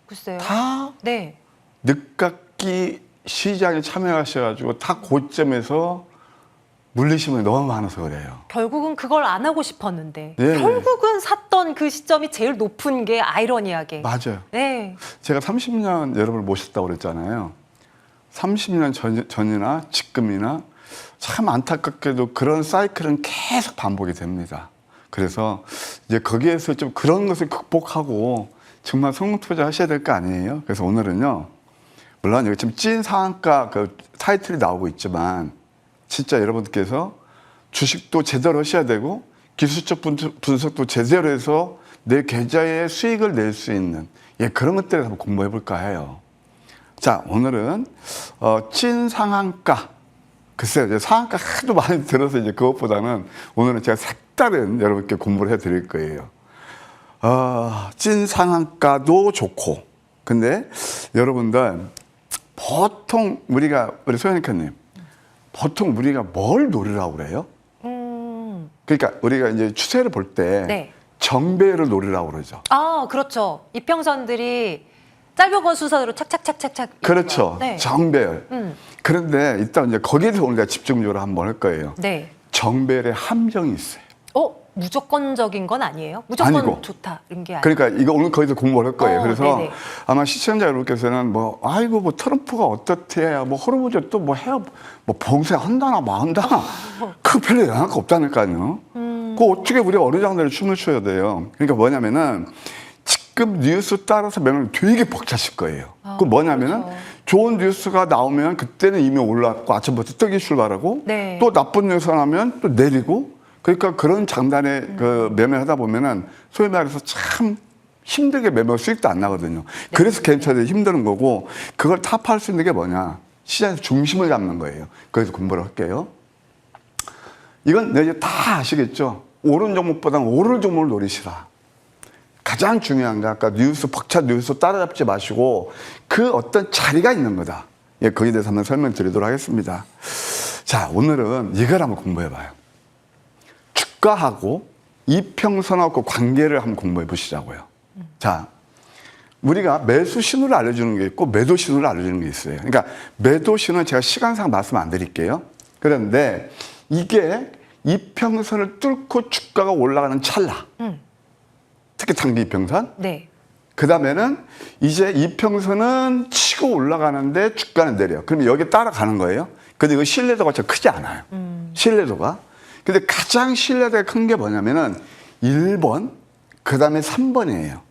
글쎄요. 다 네. 늦깎이 시장에 참여하셔가지고 다 고점에서 물리신 분이 너무 많아서 그래요. 결국은 그걸 안 하고 싶었는데 네. 결국은 샀던 그 시점이 제일 높은 게 아이러니하게. 맞아요. 네. 제가 30년 여러분을 모셨다고 그랬잖아요. 30년 전이나 지금이나 참 안타깝게도 그런 사이클은 계속 반복이 됩니다. 그래서 이제 거기에서 좀 그런 것을 극복하고 정말 성공 투자하셔야 될 거 아니에요. 그래서 오늘은요, 물론 여기 지금 찐 상한가 그 타이틀이 나오고 있지만 진짜 여러분들께서 주식도 제대로 하셔야 되고 기술적 분석도 제대로 해서 내 계좌에 수익을 낼 수 있는 그런 것들을 한번 공부해 볼까 해요. 자, 오늘은 찐 상한가. 글쎄요, 이제 상한가 하도 많이 들어서 이제 그것보다는 오늘은 제가 색다른 여러분께 공부를 해 드릴 거예요. 찐 상한가도 좋고, 근데 여러분들 보통 우리 소연이카님, 보통 우리가 뭘 노리라고 그래요? 그러니까 우리가 이제 추세를 볼 때 네. 정배를 노리라고 그러죠. 그렇죠. 이평선들이 짧은 건 순서대로 착착착착착. 그렇죠. 네. 정배열. 그런데 일단 이제 거기에서 오늘 제가 집중적으로 한번 할 거예요. 네. 정배열의 함정이 있어요. 무조건적인 건 아니에요? 무조건 아니고. 좋다 이런 게 아니에요. 그러니까 이거 오늘 거기서 공부를 할 거예요. 그래서 네네. 아마 시청자 여러분께서는 아이고 트럼프가 어떻대, 호르무즈 또 해요, 봉쇄 한다나 한다나 그 별로 영향가 없다니까요. 그 어떻게 우리가 어느 장단에 춤을 춰야 돼요. 그러니까 뭐냐면은 지금 뉴스 따라서 매물 되게 벅차실 거예요. 그 뭐냐면은 그렇죠. 좋은 뉴스가 나오면 그때는 이미 올랐고 아침부터 뜨기 출발하고 네. 또 나쁜 뉴스가 나오면 또 내리고, 그러니까 그런 장단에 그 매매하다 보면은 소위 말해서 참 힘들게 매매 수익도 안 나거든요. 그래서 괜찮아도 힘드는 거고, 그걸 타파할 수 있는 게 뭐냐? 시장에서 중심을 잡는 거예요. 그래서 공부를 할게요. 이건 이제 다 아시겠죠? 오른 종목보다는 오를 종목을 노리시라. 가장 중요한 건 아까 뉴스, 벅찬 뉴스 따라잡지 마시고 그 어떤 자리가 있는 거다. 예, 거기에 대해서 한번 설명드리도록 하겠습니다. 자, 오늘은 이걸 한번 공부해봐요. 주가하고 이평선하고 관계를 한번 공부해 보시자고요. 자, 우리가 매수 신호를 알려주는 게 있고 매도 신호를 알려주는 게 있어요. 그러니까 매도 신호는 제가 시간상 말씀 안 드릴게요. 그런데 이게 이평선을 뚫고 주가가 올라가는 찰나. 특히 단기 이평선. 네. 그 다음에는 이제 이평선은 치고 올라가는데 주가는 내려. 그러면 여기 따라가는 거예요. 근데 이거 신뢰도가 좀 크지 않아요. 신뢰도가. 근데 가장 신뢰도가 큰 게 뭐냐면은 1번, 그 다음에 3번이에요.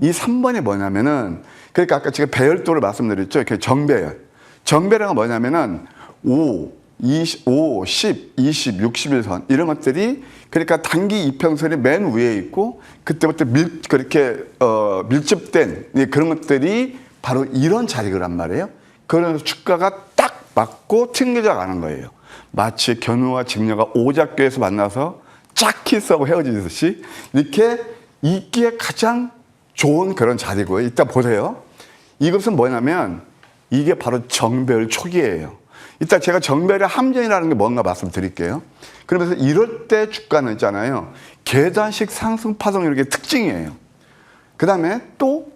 이 3번이 뭐냐면은, 그러니까 아까 제가 배열도를 말씀드렸죠. 이렇게 정배열. 정배열은 뭐냐면은 5, 10, 20, 61선 이런 것들이 그러니까 단기 이평선이 맨 위에 있고 그때부터 그렇게 밀집된 그런 것들이 바로 이런 자리란 말이에요. 그래서 주가가 딱 맞고 튕겨져 가는 거예요. 마치 견우와 직녀가 오작교에서 만나서 짝 키스하고 헤어지듯이 이렇게 있기에 가장 좋은 그런 자리고요. 이따 보세요. 이것은 뭐냐면 이게 바로 정배열 초기예요. 이따 제가 정배열의 함정이라는 게 뭔가 말씀드릴게요. 그러면서 이럴 때 주가는 있잖아요. 계단식 상승 파동 이렇게 특징이에요. 그 다음에 또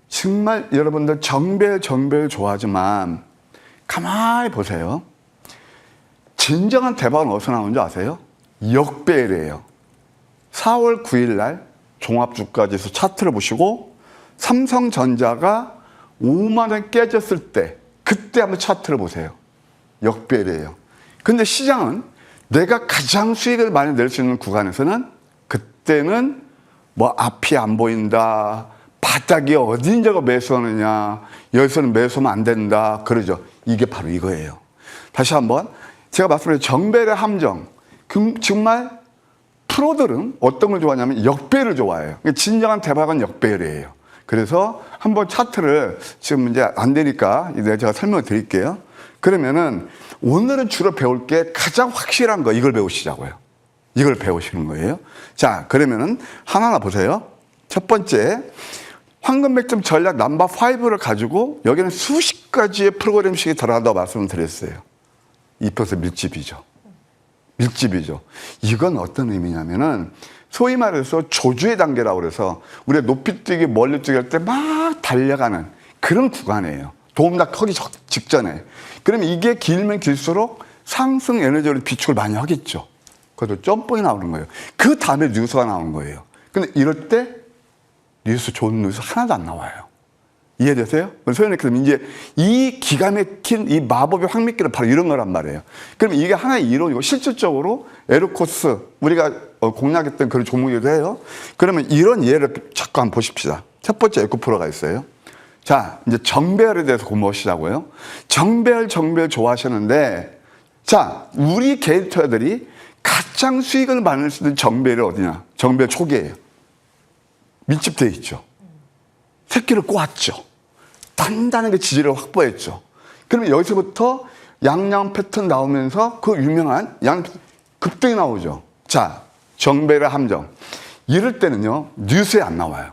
정말 여러분들 정배열 좋아하지만 가만히 보세요. 진정한 대박은 어디서 나오는지 아세요? 역배열이에요. 4월 9일 날 종합주가지수 차트를 보시고 삼성전자가 5만 원 깨졌을 때 그때 한번 차트를 보세요. 역배열이에요. 근데 시장은 내가 가장 수익을 많이 낼 수 있는 구간에서는 그때는 뭐 앞이 안 보인다. 바닥이 어딘지가 매수하느냐. 여기서는 매수하면 안 된다. 그러죠. 이게 바로 이거예요. 다시 한번 제가 말씀드린 정배열의 함정. 정말 프로들은 어떤 걸 좋아하냐면 역배열을 좋아해요. 진정한 대박은 역배열이에요. 그래서 한번 차트를 지금 이제 안 되니까 제가 설명을 드릴게요. 그러면은 오늘은 주로 배울 게 가장 확실한 거 이걸 배우시자고요. 이걸 배우시는 거예요. 자, 그러면은 하나하나 보세요. 첫 번째, 황금 백점 전략 넘버 5를 가지고 여기는 수십 가지의 프로그램식이 들어간다고 말씀을 드렸어요. 2% 밀집이죠. 밀집이죠. 이건 어떤 의미냐면은 소위 말해서 조주의 단계라고 그래서 우리가 높이 뛰기 멀리 뛰기 할 때 막 달려가는 그런 구간이에요. 도움다 커기 직전에. 그러면 이게 길면 길수록 상승 에너지를 비축을 많이 하겠죠. 그래도 점프가 나오는 거예요. 그 다음에 뉴스가 나오는 거예요. 근데 이럴 때 뉴스 좋은 뉴스 하나도 안 나와요. 이해되세요? 소연이 그럼 이제 이 기가 막힌 이 마법의 황미끼는 바로 이런 거란 말이에요. 그럼 이게 하나의 이론이고 실질적으로 에르코스 우리가 공략했던 그런 종목이기도 해요. 그러면 이런 예를 자꾸 한번 보십시다. 첫 번째 에코프로가 있어요. 자, 이제 정배열에 대해서 공부하시자고요. 정배열 좋아하시는데 자, 우리 개인 투자들이 가장 수익을 많이 낼 수 있는 정배열이 어디냐? 정배열 초기예요. 밀집되어 있죠. 새끼를 꼬았죠. 단단하게 지지를 확보했죠. 그러면 여기서부터 양양 패턴 나오면서 그 유명한 급등이 나오죠. 자, 정배열의 함정. 이럴 때는요, 뉴스에 안 나와요.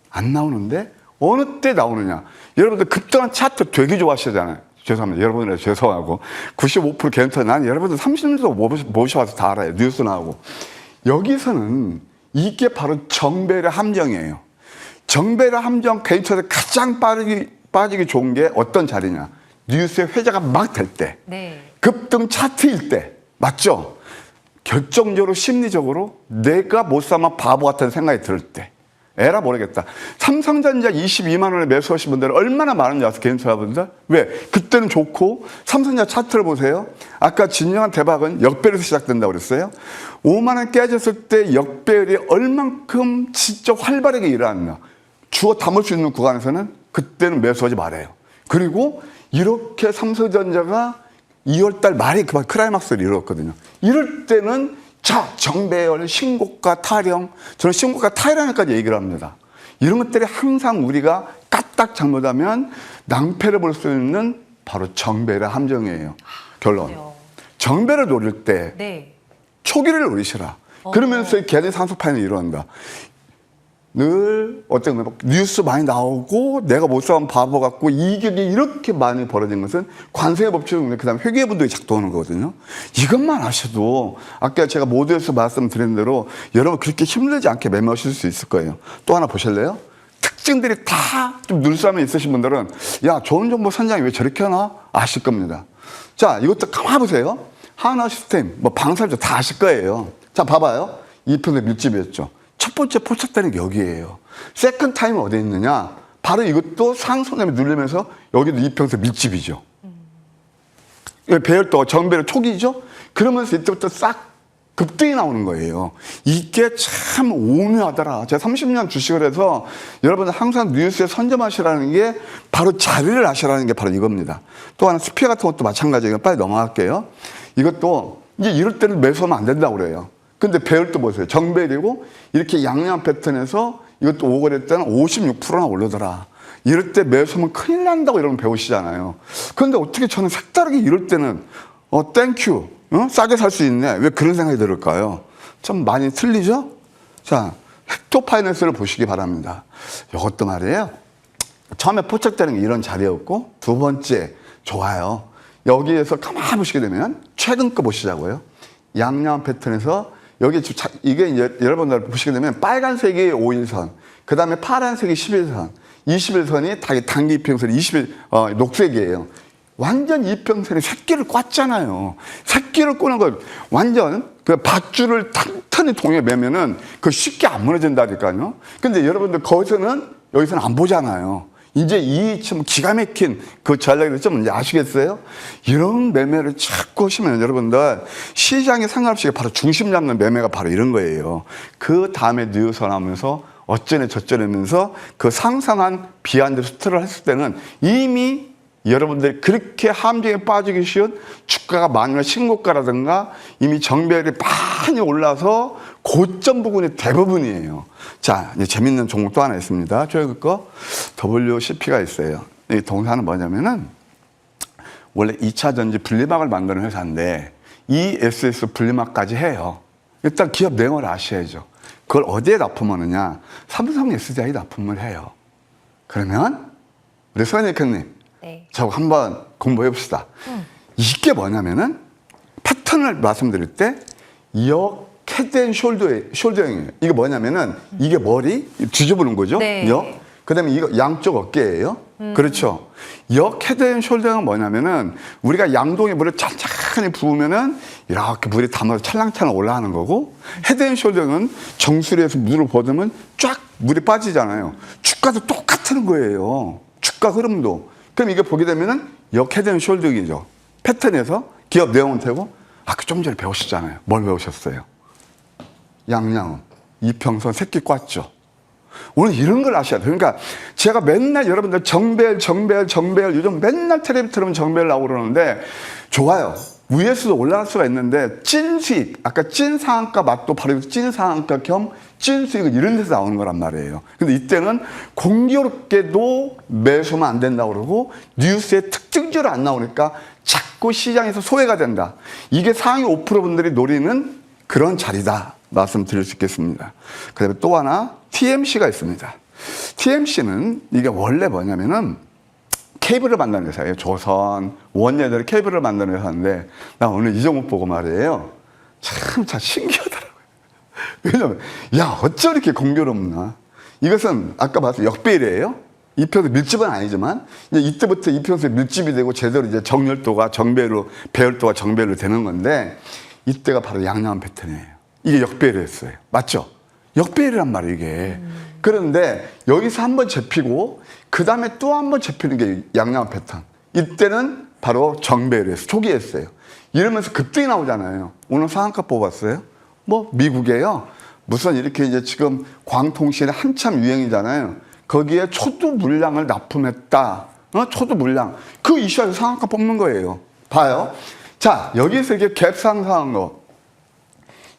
안 나오는데 어느 때 나오느냐. 여러분들 급등한 차트 되게 좋아하시잖아요. 죄송합니다. 여러분들 죄송하고 95% 개인투자 난 여러분들 30년도 모셔와서 다 알아요. 뉴스 나오고. 여기서는 이게 바로 정배열의 함정이에요. 정배열의 함정 개인투자에 가장 빠지기 좋은 게 어떤 자리냐. 뉴스의 회자가 막 될 때. 네. 급등 차트일 때. 맞죠? 결정적으로 심리적으로 내가 못 사면 바보 같은 생각이 들 때. 에라 모르겠다. 삼성전자 22만 원에 매수하신 분들은 얼마나 많은지 아세요? 개인 투자분들? 왜? 그때는 좋고 삼성전자 차트를 보세요. 아까 진정한 대박은 역배열에서 시작된다고 그랬어요. 5만 원 깨졌을 때 역배열이 얼만큼 진짜 활발하게 일어났나. 주어 담을 수 있는 구간에서는 그때는 매수하지 말아요. 그리고 이렇게 삼성전자가 2월달 말에 그만 클라이막스를 이뤘거든요. 이럴 때는 자, 정배열, 신고가 타령, 저는 신고가 타령까지 얘기를 합니다. 이런 것들이 항상 우리가 까딱 잘못하면 낭패를 볼 수 있는 바로 정배열의 함정이에요. 결론. 그래요. 정배를 노릴 때 네. 초기를 노리시라. 그러면서 개인 상승 파이널이 일어난다. 늘 어떤 거 뉴스 많이 나오고 내가 못 사면 바보 같고 이격이 이렇게 많이 벌어진 것은 관세의 법칙, 그다음에 회계의 분들이 작동하는 거거든요. 이것만 아셔도 아까 제가 모두에서 말씀드린 대로 여러분 그렇게 힘들지 않게 매매하실 수 있을 거예요. 또 하나 보실래요? 특징들이 다 좀 눈싸움이 있으신 분들은 야, 좋은 정보 선장이 왜 저렇게 하나 아실 겁니다. 자, 이것도 가만 보세요. 하나 시스템, 뭐 방사죠, 다 아실 거예요. 자, 봐봐요. 2% 밀집이었죠. 첫 번째 포착되는 게 여기에요. 세컨드 타임은 어디에 있느냐? 바로 이것도 상승점에 누르면서 여기도 이평선 밀집이죠. 배열도 정배열 초기죠? 그러면서 이때부터 싹 급등이 나오는 거예요. 이게 참 오묘하더라. 제가 30년 주식을 해서 여러분들 항상 뉴스에 선점하시라는 게 바로 자리를 하시라는 게 바로 이겁니다. 또 하나 스피어 같은 것도 마찬가지예요. 빨리 넘어갈게요. 이것도 이제 이럴 때는 매수하면 안 된다고 그래요. 근데 배열도 보세요. 정배열이고 이렇게 양양 패턴에서 이것도 5거래 때는 56%나 오르더라. 이럴 때 매수하면 큰일 난다고 여러분 배우시잖아요. 그런데 어떻게 저는 색다르게 이럴 때는 땡큐 싸게 살 수 있네. 왜 그런 생각이 들을까요? 좀 많이 틀리죠? 자, 헥토파이낸스를 보시기 바랍니다. 이것도 말이에요. 처음에 포착되는 게 이런 자리였고 두 번째 좋아요. 여기에서 가만히 보시게 되면 최근 거 보시자고요. 양양 패턴에서 여기 이게 이제 여러분들 보시게 되면 빨간색이 5일선, 그 다음에 파란색이 11선, 21선이 단기 이평선이 녹색이에요. 완전 이평선이 새끼를 꽂잖아요. 새끼를 꼬는 걸 완전 그 밧줄을 튼튼히 동에 매면은 그 쉽게 안 무너진다니까요. 근데 여러분들 여기서는 안 보잖아요. 이제 이 참 기가 막힌 그 전략을 좀 이제 아시겠어요? 이런 매매를 자꾸 하시면 여러분들 시장에 상관없이 바로 중심 잡는 매매가 바로 이런 거예요. 그 다음에 뉴스 나오면서 어쩌네 저쩌네 하면서 그 상상한 비하인드 스토리를 했을 때는 이미 여러분들이 그렇게 함정에 빠지기 쉬운 주가가 만년 신고가라든가 이미 정배열이 많이 올라서 고점 부분이 대부분이에요. 자, 이제 재밌는 종목 또 하나 있습니다. 저기 거 WCP가 있어요. 이 동사는 뭐냐면은 원래 2차 전지 분리막을 만드는 회사인데 ESS 분리막까지 해요. 일단 기업 내용을 아셔야죠. 그걸 어디에 납품하느냐? 삼성 SDI 납품을 해요. 그러면 우리 소연이님 네. 저거 한번 공부해 봅시다. 이게 뭐냐면은 패턴을 말씀드릴 때 헤드 앤 숄더형이에요. 이게 뭐냐면은 이게 머리 뒤집어놓은 거죠. 네. 그다음에 이거 양쪽 어깨예요. 그렇죠. 헤드 앤 숄더형은 뭐냐면은 우리가 양동에 물을 찬찬히 부으면은 이렇게 물이 담아서 찰랑찰랑 올라가는 거고 헤드 앤 숄더형은 정수리에서 물을 걷으면 쫙 물이 빠지잖아요. 주가도 똑같은 거예요. 주가 흐름도. 그럼 이게 보게 되면은 헤드 앤 숄더형이죠. 패턴에서 기업 내용은 되고 아까 좀 전에 배우셨잖아요. 뭘 배우셨어요? 양양은 이평선 새끼 꽂죠. 오늘 이런 걸 아셔야 돼요. 그러니까 제가 맨날 여러분들 정배열 요즘 맨날 텔레비 틀으면 정배열 나오고 그러는데 좋아요. 위에서도 올라갈 수가 있는데 찐 수익, 아까 찐 상한가 맛도 바로 찐 상한가 겸 찐 수익은 이런 데서 나오는 거란 말이에요. 근데 이때는 공교롭게도 매수하면 안 된다고 그러고 뉴스에 특징적으로 안 나오니까 자꾸 시장에서 소외가 된다. 이게 상위 5% 분들이 노리는 그런 자리다 말씀드릴 수 있겠습니다. 그다음에 또 하나 TMC가 있습니다. TMC는 이게 원래 뭐냐면은 케이블을 만드는 회사예요. 조선, 원예들이 케이블을 만드는 회사인데 나 오늘 이 종목 보고 말이에요. 참 신기하더라고요. 왜냐면 야 어쩜 이렇게 공교롭나. 이것은 아까 봤어요. 역배열이에요. 이평선 밀집은 아니지만 이제 이때부터 이평선 밀집이 되고 제대로 이제 정렬도가 정배로 배열도가 정배로 되는 건데 이때가 바로 양양 패턴이에요. 이게 역배열이었어요. 맞죠? 역배열이란 말이에요, 이게. 그런데 여기서 한번 잡히고 그 다음에 또 한번 잡히는 게 양양 패턴. 이때는 바로 정배열이었어요. 초기였어요. 이러면서 급등이 나오잖아요. 오늘 상한가 뽑았어요. 뭐 미국에요. 무슨 이렇게 이제 지금 광통신에 한참 유행이잖아요. 거기에 초두 물량을 납품했다. 초두 물량. 그 이슈에서 상한가 뽑는 거예요. 봐요. 자, 여기서 이렇게 갭 상승한 거.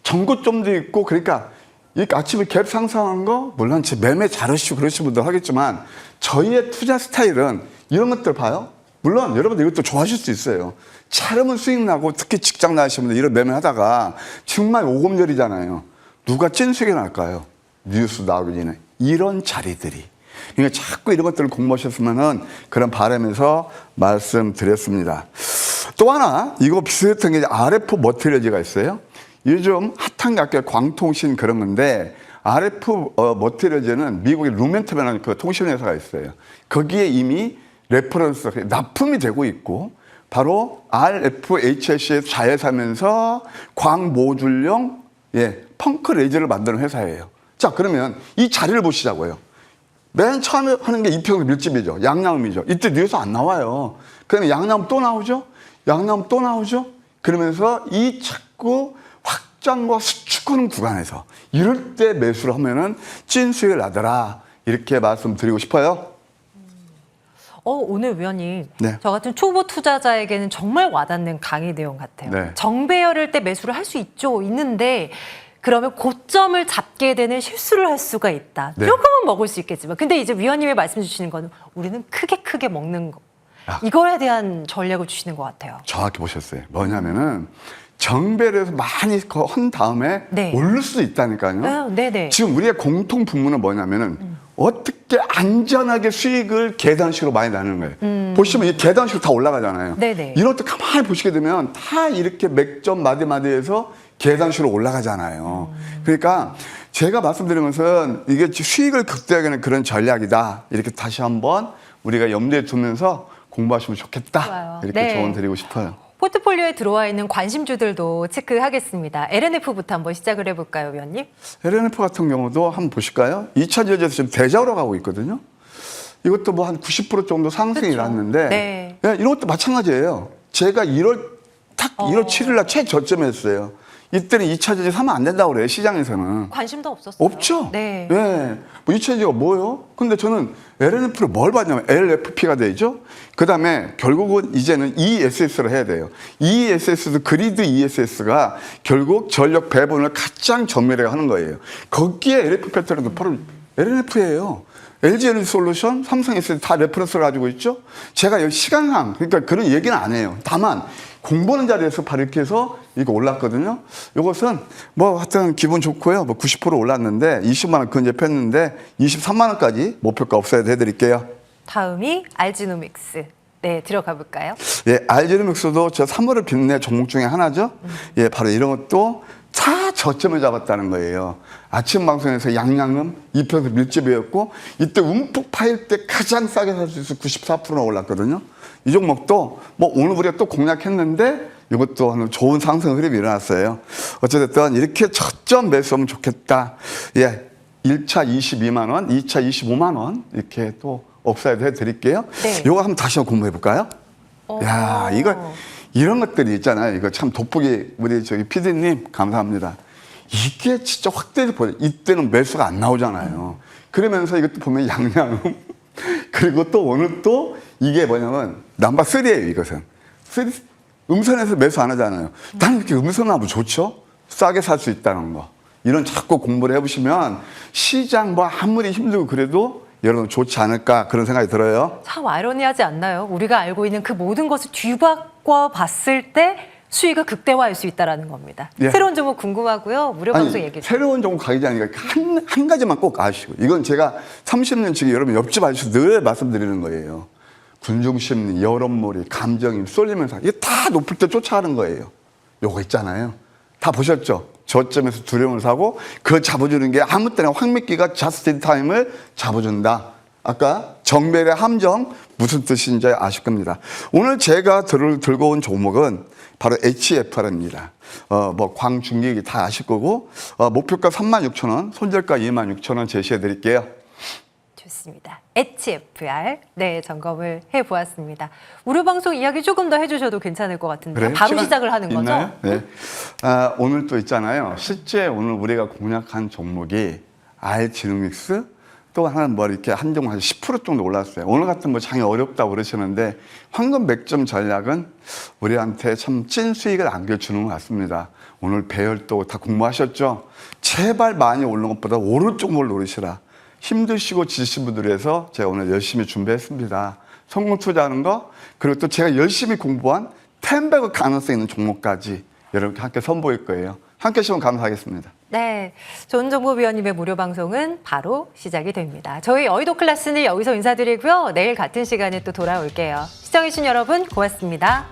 전고점도 있고, 그러니까 이 아침에 갭 상승한 거, 물론 매매 잘하시고 그러신 분들 하겠지만, 저희의 투자 스타일은 이런 것들 봐요. 물론 여러분들 이것도 좋아하실 수 있어요. 차르면 수익 나고 특히 직장 나가시는 분들 이런 매매하다가 정말 오금절이잖아요. 누가 찐 수익이 날까요? 뉴스 나오기 전에 이런 자리들이. 그러니까 자꾸 이런 것들을 공부하셨으면은 그런 바람에서 말씀드렸습니다. 또 하나 이거 비슷한 게 RF 머티리얼즈가 있어요. 요즘 핫한 게 아까 광통신 그런 건데 RF 머티리얼즈는 미국의 루멘텀이라는 그 통신회사가 있어요. 거기에 이미 레퍼런스 납품이 되고 있고 바로 RFHS에 자회사면서 광모듈용 펑크 레이저를 만드는 회사예요. 자, 그러면 이 자리를 보시자고요. 맨 처음에 하는 게 이평 밀집이죠. 양남음이죠. 이때 뉴스 안 나와요. 그러면 양남 또 나오죠. 양남 또 나오죠. 그러면서 이 자꾸 확장과 수축하는 구간에서 이럴 때 매수를 하면은 찐 수익을 나더라. 이렇게 말씀드리고 싶어요. 오늘 위원님, 네. 저 같은 초보 투자자에게는 정말 와닿는 강의 내용 같아요. 네. 정배열일 때 매수를 할 수 있는데 그러면 고점을 잡게 되는 실수를 할 수가 있다. 네. 조금은 먹을 수 있겠지만 근데 이제 위원님이 말씀 주시는 거는 우리는 크게 먹는 거. 이거에 대한 전략을 주시는 것 같아요. 정확히 보셨어요. 뭐냐면은 정배를 많이 한 다음에 네. 오를 수도 있다니까요. 네네. 지금 우리의 공통 분모는 뭐냐면은 어떻게 안전하게 수익을 계단식으로 많이 나누는 거예요. 보시면 이 계단식으로 다 올라가잖아요. 네네. 이런 것도 가만히 보시게 되면 다 이렇게 맥점 마디마디에서 계단식으로 올라가잖아요. 그러니까 제가 말씀드린 것은 이게 수익을 극대화하게 하는 그런 전략이다. 이렇게 다시 한번 우리가 염두에 두면서 공부하시면 좋겠다. 좋아요. 이렇게 네. 조언 드리고 싶어요. 포트폴리오에 들어와 있는 관심주들도 체크하겠습니다. LNF부터 한번 시작을 해볼까요, 위원님? LNF 같은 경우도 한번 보실까요? 2차 지지에서 지금 대저로 가고 있거든요. 이것도 뭐 한 90% 정도 상승이 그렇죠. 났는데 네. 이런 것도 마찬가지예요. 제가 1월 7일 날 최저점에 했어요. 이때는 2차 지지 사면 안 된다고 그래요. 시장에서는. 관심도 없었어요. 없죠? 네. 뭐 2차 지지가 뭐예요? 근데 저는 LNF를 뭘 봤냐면 LFP가 되죠. 그 다음에 결국은 이제는 ESS를 해야 돼요. ESS도 그리드 ESS가 결국 전력 배분을 가장 정밀하게 하는 거예요. 거기에 LF 패턴은 바로 LNF예요. LG 에너지 솔루션, 삼성 SDI 다 레퍼런스를 가지고 있죠. 제가 여기 시간상 그러니까 그런 얘기는 안 해요. 다만 공부하는 자리에서 바로 이렇게 해서 이거 올랐거든요. 이것은 뭐 하여튼 기분 좋고요. 뭐 90% 올랐는데 20만 원 근접했는데 23만 원까지 목표가 업사이드 해드릴게요. 다음이 알지노믹스. 네, 들어가 볼까요? 예, 알지노믹스도 저 3월을 빛내 종목 중에 하나죠. 예, 바로 이런 것도 다 저점을 잡았다는 거예요. 아침 방송에서 양양음 2% 밀집이었고 이때 움푹 파일 때 가장 싸게 살 수 있어 94%나 올랐거든요. 이 종목도 뭐 오늘 우리가 또 공략했는데 이것도 하는 좋은 상승 흐름이 일어났어요. 어쨌든 이렇게 저점 매수하면 좋겠다. 예, 1차 22만 원, 2차 25만 원 이렇게 또 업사이드 해드릴게요. 네. 이거 한번 다시 한번 공부해 볼까요? 야, 이런 것들이 있잖아요. 이거 참 돋보기 우리 저기 PD님 감사합니다. 이게 진짜 확대해서 보여. 이때는 매수가 안 나오잖아요. 그러면서 이것도 보면 양양음 그리고 또 오늘 또 이게 뭐냐면 넘버 3예요. 이것은 3, 음선에서 매수 안 하잖아요. 나는 이렇게 음선하면 좋죠. 싸게 살 수 있다는 거. 이런 자꾸 공부를 해보시면 시장 뭐 아무리 힘들고 그래도 여러분 좋지 않을까 그런 생각이 들어요. 참 아이러니하지 않나요? 우리가 알고 있는 그 모든 것을 뒤바꿔 봤을 때 수익을 극대화할 수 있다는 겁니다. 예. 새로운 종목 궁금하고요. 무료 방송 얘기 좀. 새로운 종목 가기 전에 한 가지만 꼭 아시고 이건 제가 30년 지기 여러분 옆집 아저씨 늘 말씀드리는 거예요. 군중심리, 여론몰이, 감정이 쏠리면서 이게 다 높을 때 쫓아가는 거예요. 요거 있잖아요. 다 보셨죠? 저점에서 두려움을 사고 그 잡아주는 게 아무 때나 황미끼가 저스트 타임을 잡아준다. 아까 정멸의 함정 무슨 뜻인지 아실 겁니다. 오늘 제가 들고 온 종목은 바로 HFR입니다. 뭐 광중기기 다 아실 거고 목표가 36,000원, 손절가 26,000원 제시해 드릴게요. 좋습니다. HFR 네 점검을 해보았습니다. 무료 방송 이야기 조금 더 해주셔도 괜찮을 것 같은데 그래요? 바로 시간 시작을 하는 있나요? 거죠? 네. 오늘 또 있잖아요. 실제 오늘 우리가 공략한 종목이 알지노믹스 또 하나는 뭐 이렇게 한 종목 한 10% 정도 올랐어요. 오늘 같은 뭐 장이 어렵다고 그러시는데 황금 100점 전략은 우리한테 참 찐 수익을 안겨주는 것 같습니다. 오늘 배열도 다 공부하셨죠? 제발 많이 오른 것보다 오른쪽 뭘 노리시라. 힘드시고 지치신 분들 위해서 제가 오늘 열심히 준비했습니다. 성공 투자하는 거, 그리고 또 제가 열심히 공부한 10배가 가능성 있는 종목까지 여러분께 함께 선보일 거예요. 함께 시청 감사하겠습니다. 네, 조은정보위원님의 무료 방송은 바로 시작이 됩니다. 저희 여의도 클래스는 여기서 인사드리고요. 내일 같은 시간에 또 돌아올게요. 시청해주신 여러분 고맙습니다.